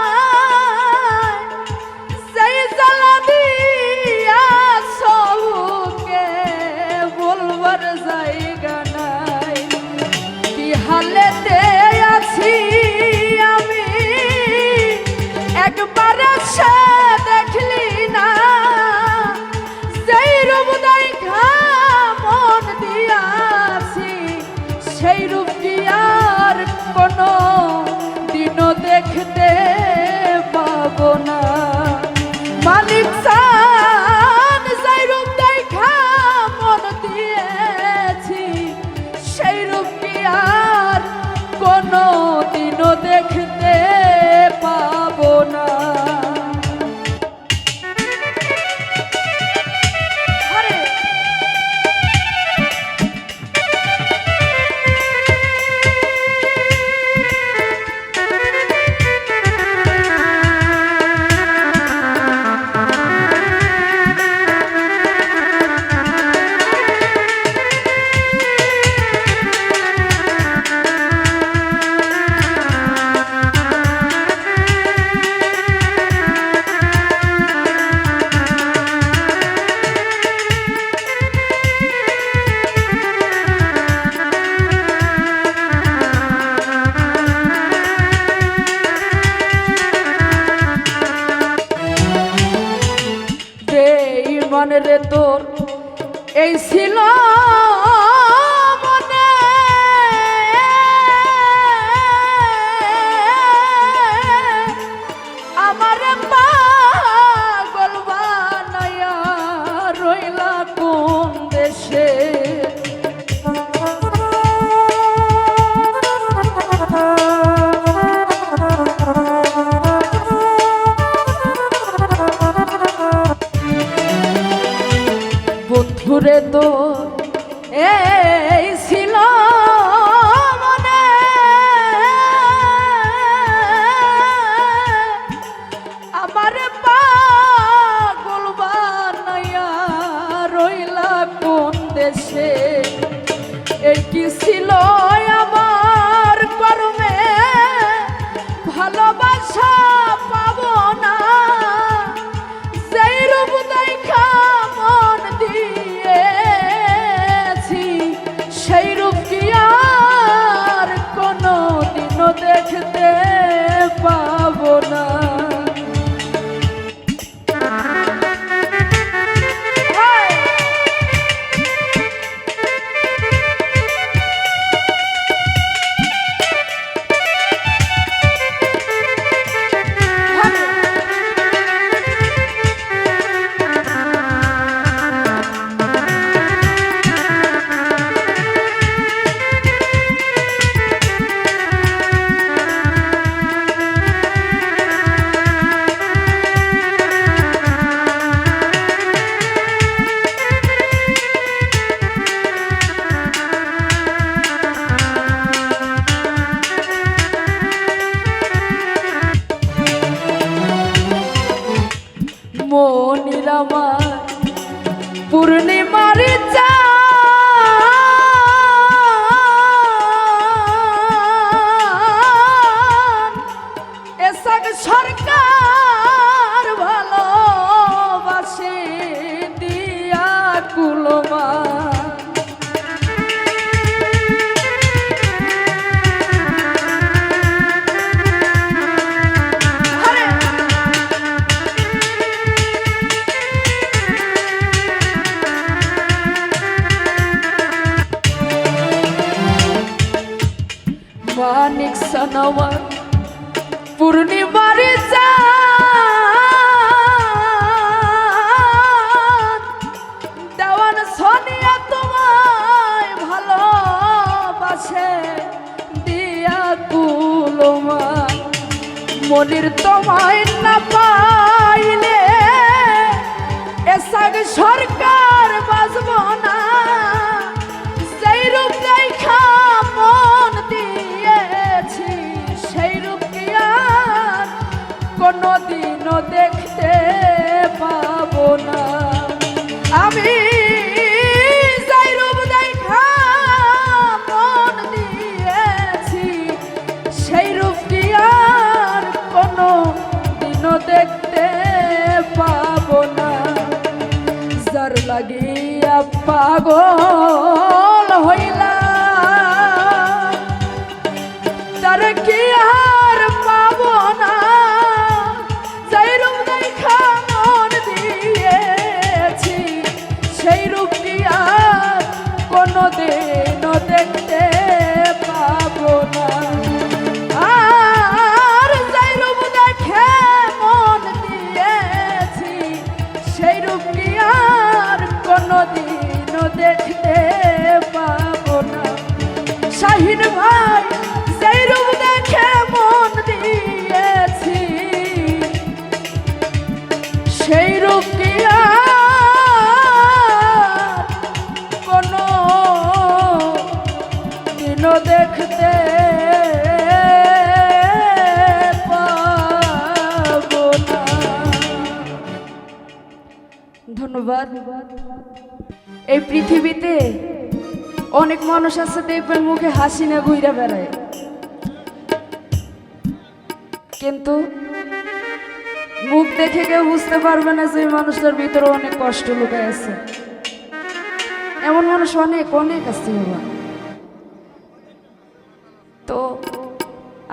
আমায়? সেই জ্বালা দিয়াছ বুকে বলবার জায়গা নাই কি হালেতে আছি আমি একবার সে দেখলি না সেই রূপ দেখা মন দিয়াছি সেই রূপ কি আর কোনো দিনও দেখতে পাব না মালিক চান সেই রূপ দেখা মন দিয়েছি সেই রূপ কি আর কোনো দিনও দেখতে পাব না রে তোর এই ছিল মনে আমার পাগল বানায়া রইলা কোন দেশে বন্ধুরে তোর মানিক সানাওয়ার পূর্ণিমার দেওয়ান সোনিয়া তোমায় ভালোবাসে দিয়া কুলমা মনির তোমায় না পাইলে এসাগ সরকার বাজব না সেই রূপ দেখা মন দিয়েছি সেই রূপ কি আর কোনোদিনও দেখতে পাবো না আমি সেই রূপ দেখা মন দিয়েছি সেই রূপ কি আর কোনোদিনও দেখতে পাবো না যার লাগিয়া পাগল হইলা তার কি আর পাবো না যাই রূপ দেখা মন দিয়েছি সেই রূপ কি আর কোনোদিনও দেখতে পাবো না আর যাই রূপ দেখে মন দিয়েছি সেই রূপ কি আর কোনোদিনও দেখতে পাবো না শাহিন ভাই সেই রূপ দেখে মন দিয়েছি সেই রূপ কি আর কোনোদিনও দেখতে পাবো না। ধন্যবাদ। এই পৃথিবীতে অনেক মানুষ আছে দেখবেন মুখে হাসি না ঘুরে বেড়ায়, কিন্তু মুখ দেখে কেউ বুঝতে পারবে না যে মানুষটার ভিতরে অনেক কষ্ট লুকায় আছে। এমন মানুষ অনেক অনেক আছে বাবা। তো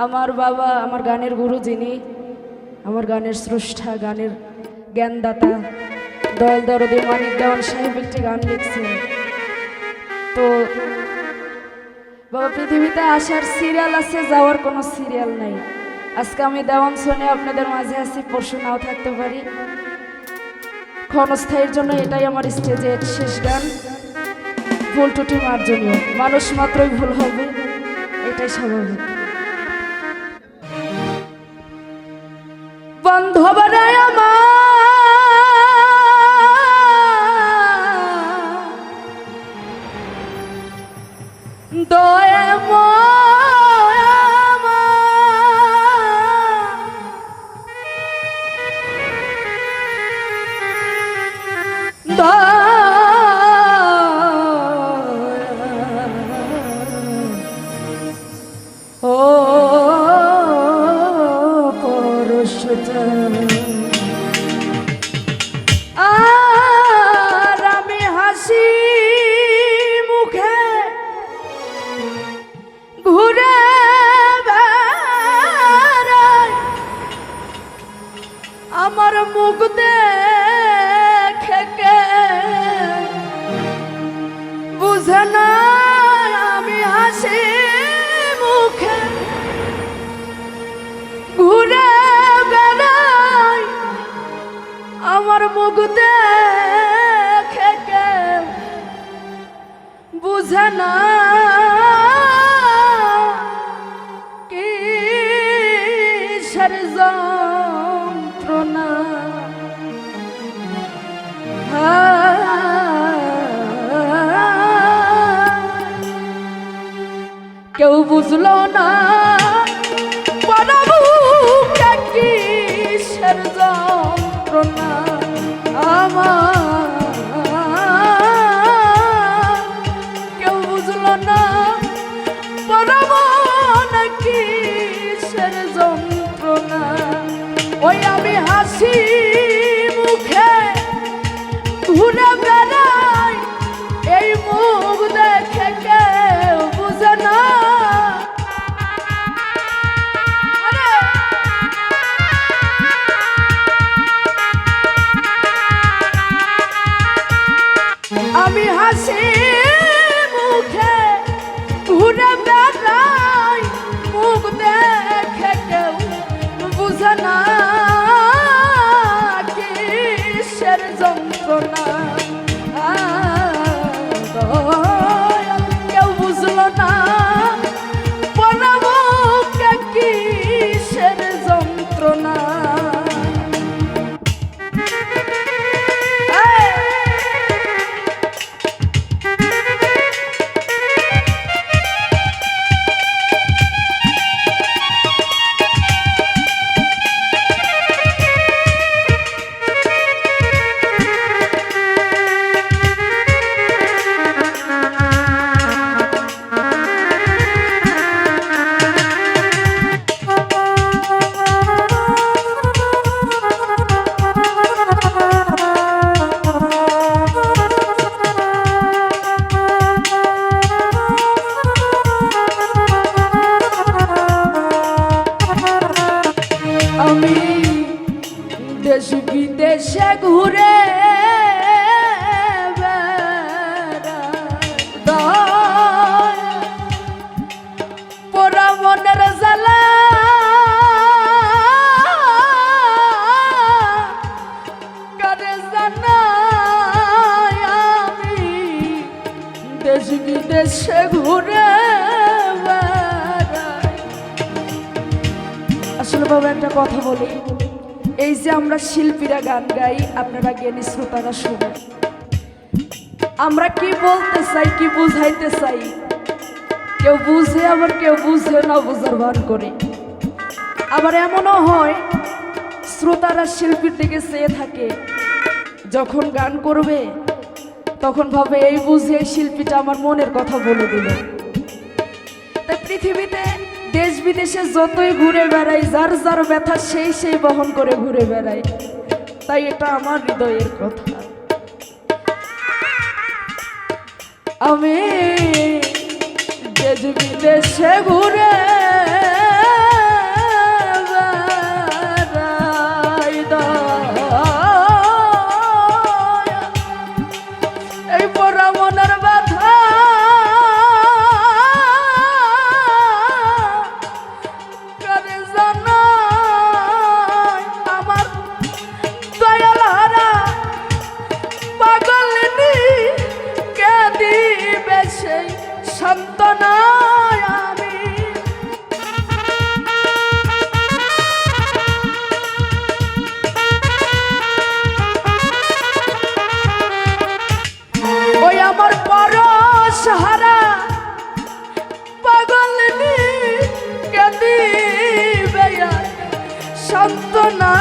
আমার বাবা আমার গানের গুরু, যিনি আমার গানের স্রষ্টা, গানের জ্ঞানদাতা দয়াল দরদী মানিক দেওয়ান সাহেব একটি গান লিখছেন। তো বাবা পৃথিবীতে আসার সিরিয়াল আছে, যাওয়ার কোনো সিরিয়াল নাই। আজকে আমি দেওয়ান শুনে আপনাদের মাঝে আছি, পরশু নাও থাকতে পারি। ক্ষণস্থায়ীর জন্য এটাই আমার স্টেজের শেষ গান। ভুল টুটি মার্জনীয়, মানুষ মাত্রই ভুল হবে, এটাই স্বাভাবিক। বান্ধবরায় আমার দয়া ও পরশুটা আর আমি হাসি মুখে ঘুরে বেড়াই, আমার মুখ দেখে কে বুঝে না আমি হাসি মুখে ঘুরে বেড়াই, আমার মুখ দেখে কে বুঝে না কিসের যন্ত্রণা। কেউ বুঝলো না পরাবুকে কিসের যন্ত্রণা আমার, কেউ বুঝলো না পরাবো না কিসের যন্ত্রণা। ওই আমি হাসি মুখে ঘুরে বেড়াই, এই মুখ দেখে কেউ বুঝে না। আমি হাসি মুখে ঘুরে বেড়াই, বুঝে না কিসের যন্ত্রণা দয়াল কেউ বুঝলো না পরামকে কিসের যন্ত্রণা আমি দেশ বিদেশে ঘুরে পোড়া মনের জ্বালা কারে জানাই আমি দেশ বিদেশে ঘুরে আসলে বাবা একটা কথা বলি এই যে আমরা শিল্পীরা গান গাই আপনারা জ্ঞানী শ্রোতারা শুনেন আমরা কি বলতে চাই কি বুঝাইতে চাই কেউ বুঝে আবার কেউ বুঝে না বুঝার ভান করে আবার এমনও হয় শ্রোতারা শিল্পীর দিকে চেয়ে থাকে যখন গান করবে তখন ভাবে এই বুঝে শিল্পীটা আমার মনের কথা বলে দিল তাই পৃথিবীতে দেশ বিদেশে যতই ঘুরে বেড়াই যার যার ব্যথা সেই বহন করে ঘুরে বেড়াই তাই এটা আমার হৃদয়ের কথা আমি দেশ বিদেশে ঘুরে বেড়াই এই পোড়া মনের ব্যথা সান্তনা আমি ওই আমার পরশ হারা পাগল কে দিবে সান্তনা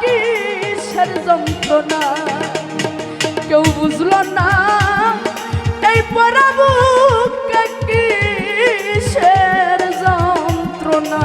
কিসের যন্ত্রণা কেউ বুঝলো না এই পরাবু কিসের যন্ত্রণা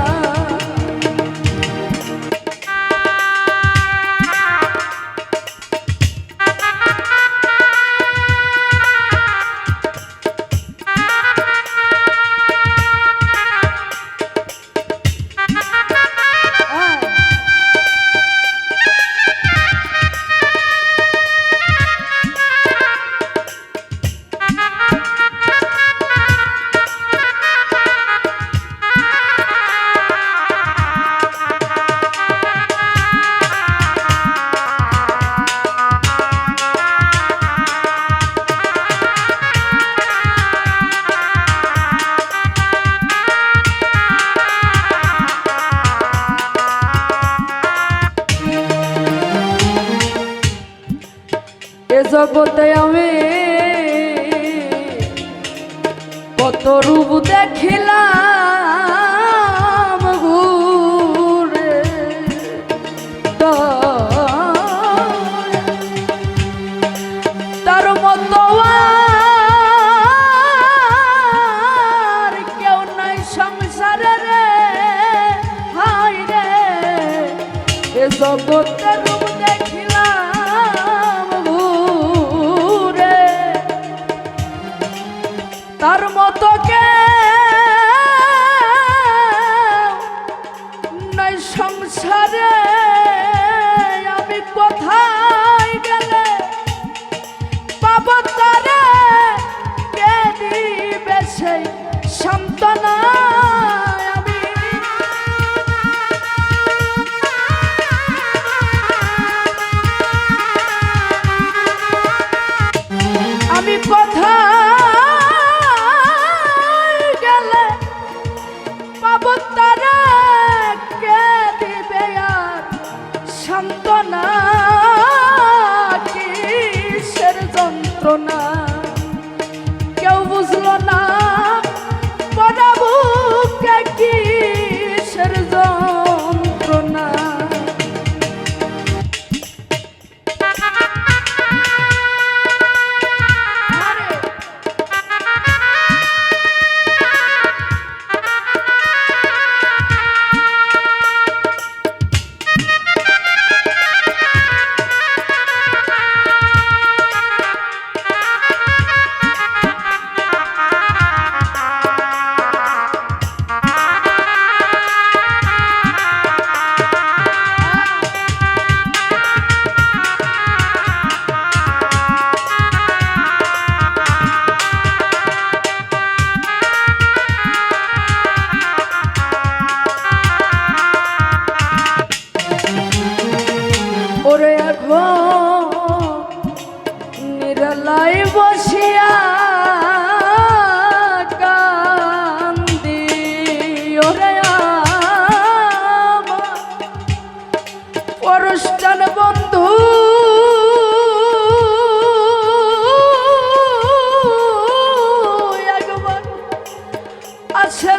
জগতে আমি কত রূপ দেখিলাম ঘুরে তার মতো আর কেউ নাই সংসারে রে হাই রে এ জগতে রূপ দেখিলাম তার মতো কে নাই সংসারে আমি কোথায় গেলে পাবো তারে কে দিবে সেই সান্তনা আমি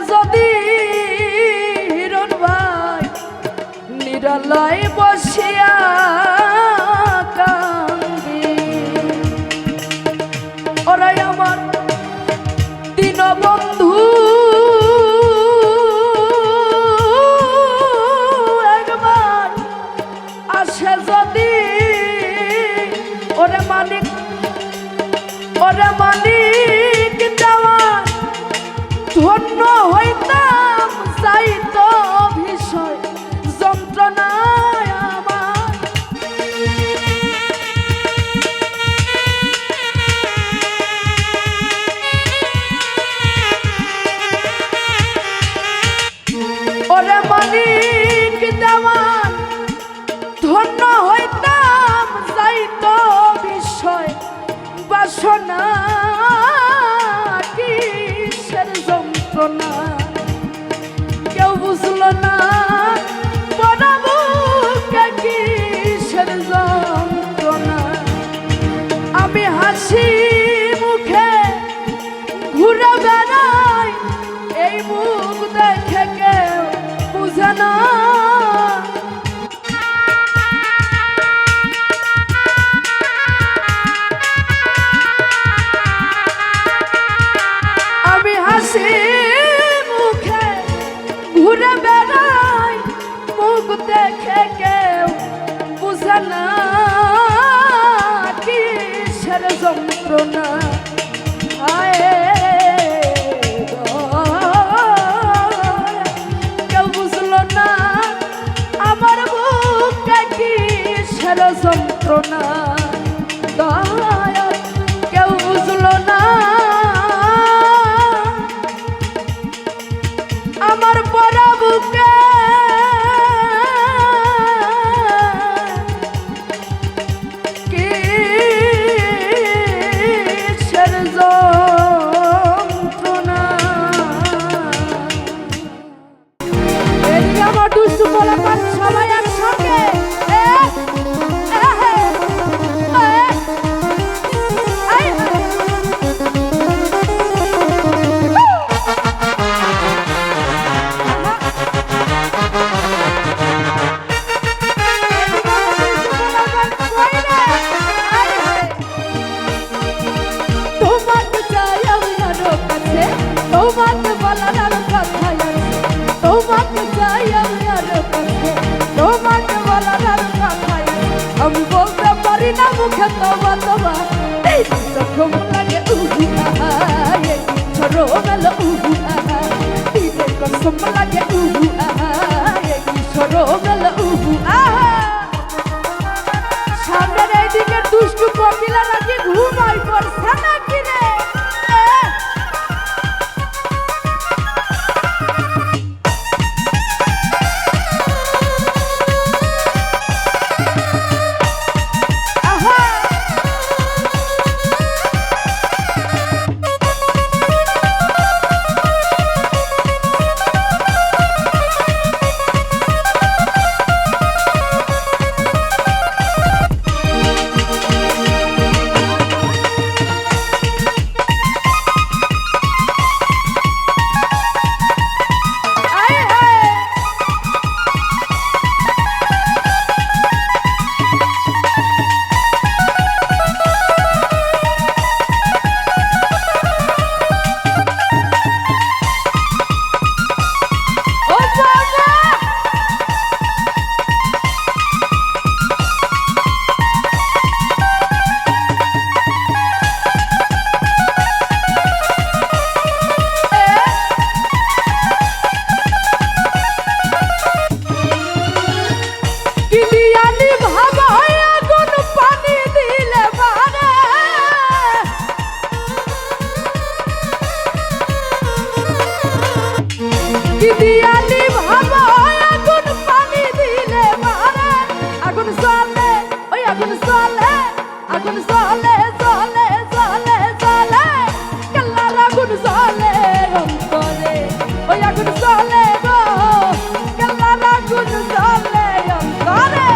যদি হিরণ ভাই নিরালয় বসিয়া কান্দি, ওরাই আমার দীনবন্ধু একবার আসে যদি, ওরে মালিক দেওয়ার ধন্য হইতাম, চাইত বিষয় যন্ত্রণায় আমার। ওরে মালিক দেওয়ার ধন্য হইতাম, চাইত বিষয় বাসনা কিসের যন্ত্রণা কেউ বুঝল না, বড় কিসের যন্ত্রণা। আমি হাসি মুখে ঘুরে বেড়াই, এই মুখ দেখে কেউ বুঝে না। হাসি মুখে ঘুরে বেড়াই, মুখ দেখে কেউ বুঝে না কিসের যন্ত্রণা। কেউ বুঝলো না আমার বুকে কিসের যন্ত্রণা, কেউ বুঝলো না আমার পরা বুকে কিসের যন্ত্রণা। এদিকে আমার দুষ্টু পোলাপান সবাই একসঙ্গে তোমাকে বলার আর কথা আছে, তোমাকে চাই আমি আর কাছে, তোমাকে বলার আর কথা আছে। আমি বলতে পারি না মুখে তোমা তোমা, এই চোখ লাগে উহু আহা, এই ছোড়ো গেল উহু আহা, দিলে কসম লাগে উহু আহা, এই ছোড়ো গেল উহু আহা। সামনের এইদিকে দুষ্টু কোকিলা নাকি ঘুমাই পড়ছে নাকি রে। দিদিয়ালি ভাবা আগুন পানি দিলে মারে, আগুন জ্বলে ওই আগুন জ্বলে, আগুন জ্বলে জ্বলে জ্বলে জ্বলে, কাল্লার আগুন জ্বলে অন্তরে, ওই আগুন জ্বলে গো কাল্লার আগুন জ্বলে অন্তরে।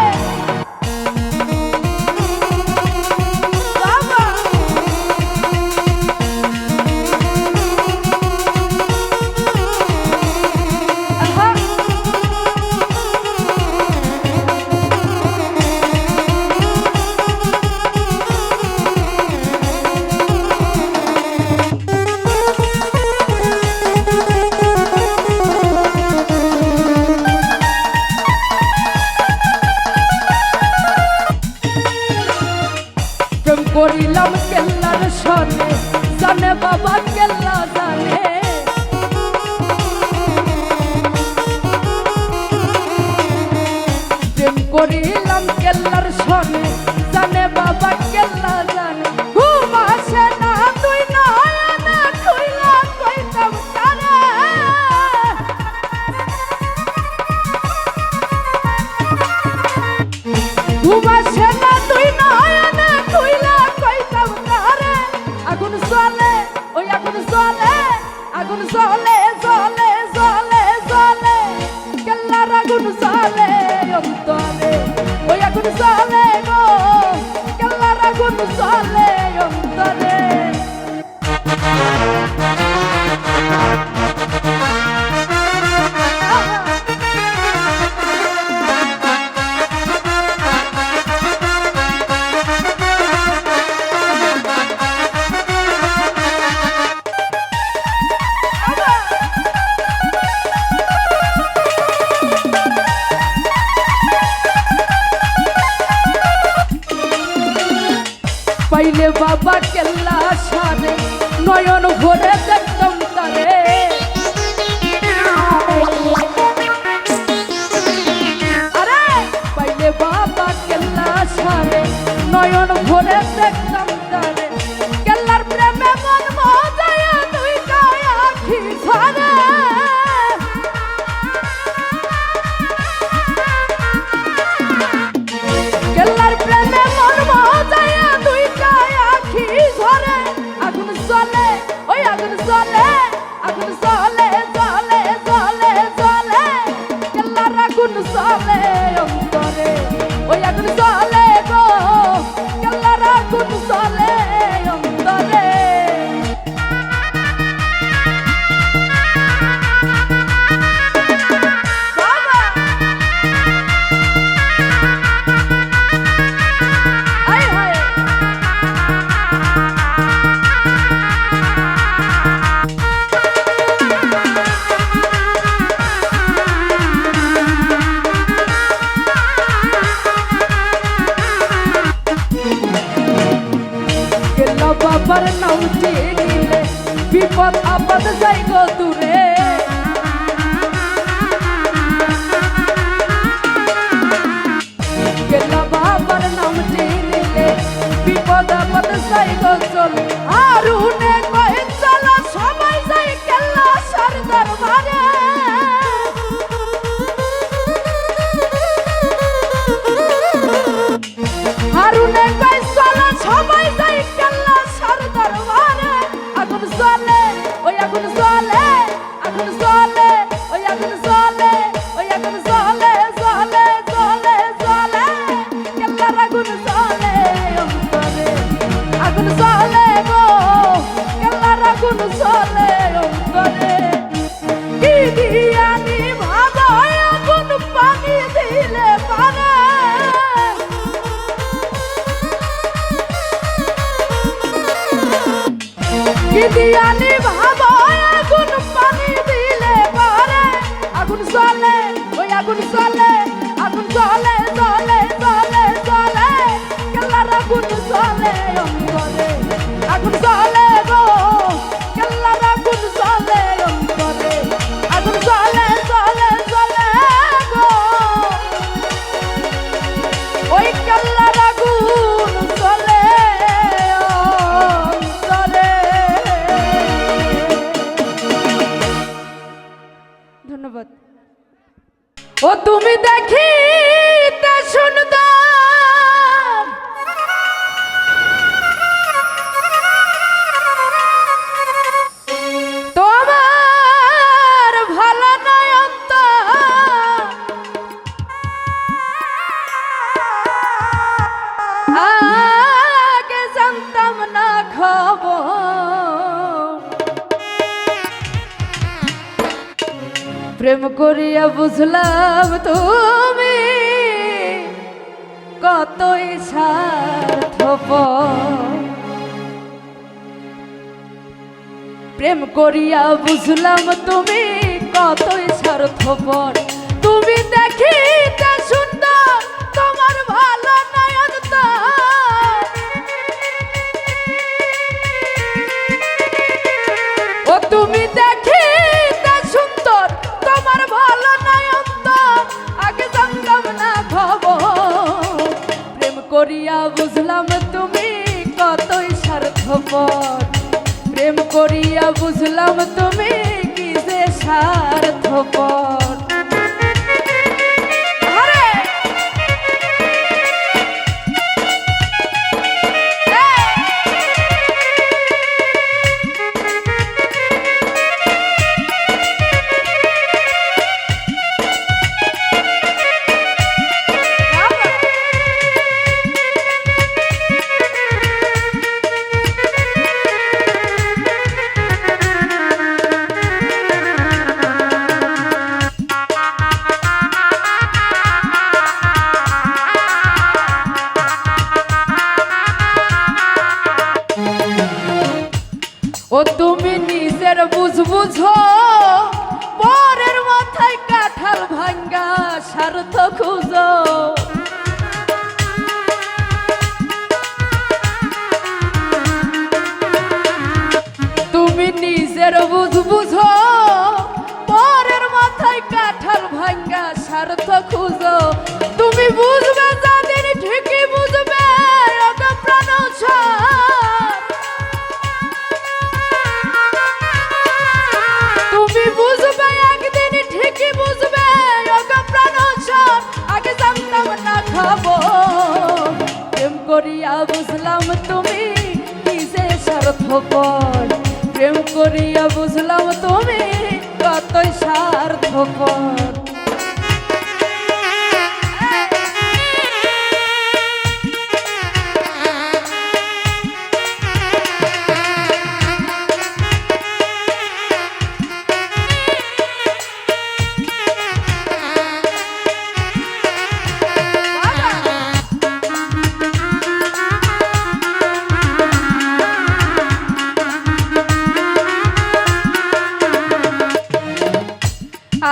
আগুন জ্বলে জ্বলে জ্বলে জ্বলে কেল্লার আগুন জ্বলে অন্তরে ওই আগুন জ্বলে গো কেল্লার আগুন জ্বলে অন্তরে পাইলে বাবা কেল্লা সারে নয়ন ভরে দেখতাম তারে আরে পাইলে বাবা কেল্লা সারে নয়ন ভরে দেখতাম তারে কেল্লার প্রেমে মন মজায় তুই গায় আখি ঝরে কেল্লার প্রেমে মন মজায় আগুন জ্বলে ওই আগুন জ্বলে আগুন জ্বলে জ্বলে জ্বলে জ্বলে কেল্লার আগুন জ্বলে অন্তরে ওই আগুন জ্বলে গো কেল্লার আগুন জ্বলে অন্তরে বাবার নাম চিনিলে বিপদ আপদ যাই গো দূরে গেলা বাবার নাম চিনিলে বিপদ আপদ যাই গো চল আরুনে কই চল সবাই যাই কেল্লা সার দরবারে আরুনে কই চল সবাই যাই কেল্লা দরবারে আগুন জ্বলে ওই আগুন জ্বলে আগুন জ্বলে ওই আগুন জ্বলে ওই আগুন জ্বলে জ্বলে জ্বলে জ্বলে কেল্লার আগুন জ্বলে অন্তরে আগুন জ্বলে গো কেল্লার আগুন জ্বলে অন্তরে কি দিয়ানি ভাবা আগুন পানি দিলে পারে দিয়ানি ভাবো আগুন পানি দিলে পারে আগুন জ্বলে ওই আগুন জ্বলে আগুন জ্বলে জ্বলে জ্বলে জ্বলে কেল্লার আগুন জ্বলে অন্তরে আগুন জ্বলে গো কেল্লার আগুন জ্বলে অন্তরে আগুন জ্বলে জ্বলে জ্বলে গো ওই কেল্লার আগুন জ্বলে ধন্যবাদ ও তুমি দেখিতে সুন্দর তোমার ভালো নয়ন্ত আগে জানতাম না খবর প্রেম করিয়া বুঝলাম তুমি কতই স্বার্থপর প্রেম করিয়া বুঝলাম তুমি কতই স্বার্থপর তুমি দেখিতে সুন্দর তোমার ভালো নয়ন ও তুমি দেখিতে সুন্দর তোমার ভালো নয়ন আগে জানতাম না খবর প্রেম করিয়া বুঝলাম তুমি কতই স্বার্থপর প্রেম করিয়া বুঝলাম তুমি কি যে স্বার্থপর নিজের বুঝ বুঝো পরের মাথায় কাঁঠাল ভাঙ্গা স্বার্থ খুঁজো তুমি নিজের বুঝ বুঝো পরের মাথায় কাঁঠাল ভাঙ্গা স্বার্থ খুঁজো তুমি বুঝবে যাদের ঠিকই বুঝবে ওগো প্রাণ তুমি বুঝবে একদিন ঠিকই বুঝবে ওগো প্রাণ আগে জানতাম না খাবো প্রেম করিয়া বুঝলাম তুমি কি যে স্বার্থপর প্রেম করিয়া বুঝলাম তুমি কতই স্বার্থপর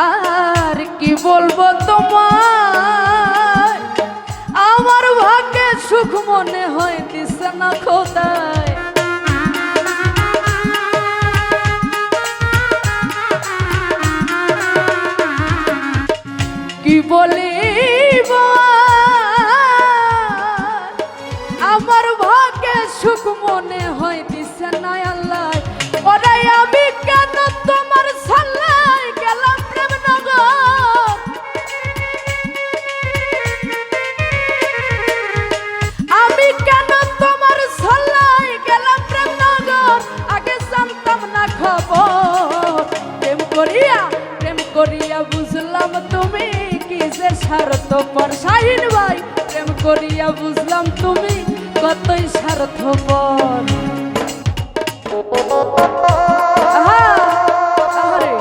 আর কি বলবো তোমার আমার ভাগ্যে সুখ মনে হয় দিছে না খোদায় কি বলিব আমার ভাগ্যে সুখ মনে হয় দিছে না আল্লাহ ওরে আমি কেন তোমার সাল্লাই গেলাম প্রেম নগর আমি কেন তোমার সাল্লাই গেলাম প্রেম নগর আগে জানতাম না খবর প্রেম করিয়া বুঝলাম তুমি কি যে স্বার্থপর শাহিন ভাই প্রেম করিয়া বুঝলাম তুমি কতই স্বার্থপর আহারে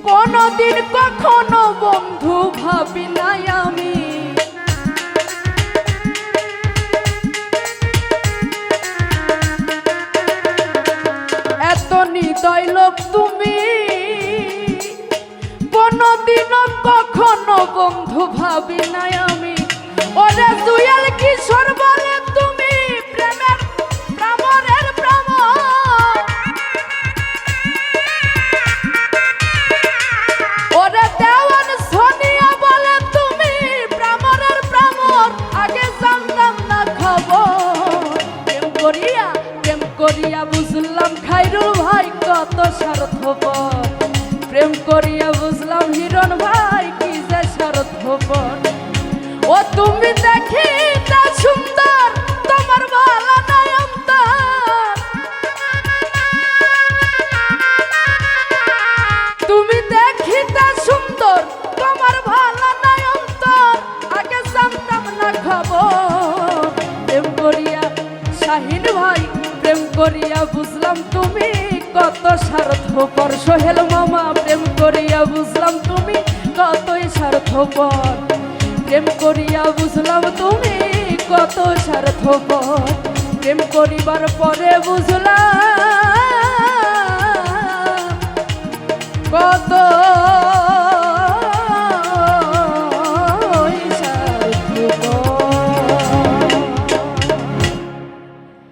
কোনদিন কখনো বন্ধু ভাবি নাই আমি এত নিদয় লোক তুমি কোনদিন কখনো বন্ধু ভাবি নাই আমি ওরে দুয়াল কিশোর বলে তুমি প্রেমের প্রামরের প্রামর ওরে দেওয়ান সোনিয়া বলে তুমি প্রামরের প্রামর আগে জানতাম না খবর প্রেম করিয়া বুঝলাম খাইরুল ভাই কত স্বার্থপর প্রেম করিয়া বুঝলাম হিরণ ভাই কি যে স্বার্থপর ও তুমি দেখিতে সুন্দর তোমার ভালো নাই অন্তর তুমি দেখিতে সুন্দর তোমার ভালো নাই অন্তর আগে জানতাম না খবর প্রেম করিয়া শাহিন ভাই প্রেম করিয়া বুঝলাম তুমি কত স্বার্থপর সোহেল মামা প্রেম করিয়া বুঝলাম তুমি কতই স্বার্থপর প্রেম করিয়া বুঝলাম তুমি কত স্বার্থপর প্রেম করিবার পরে বুঝলাম কত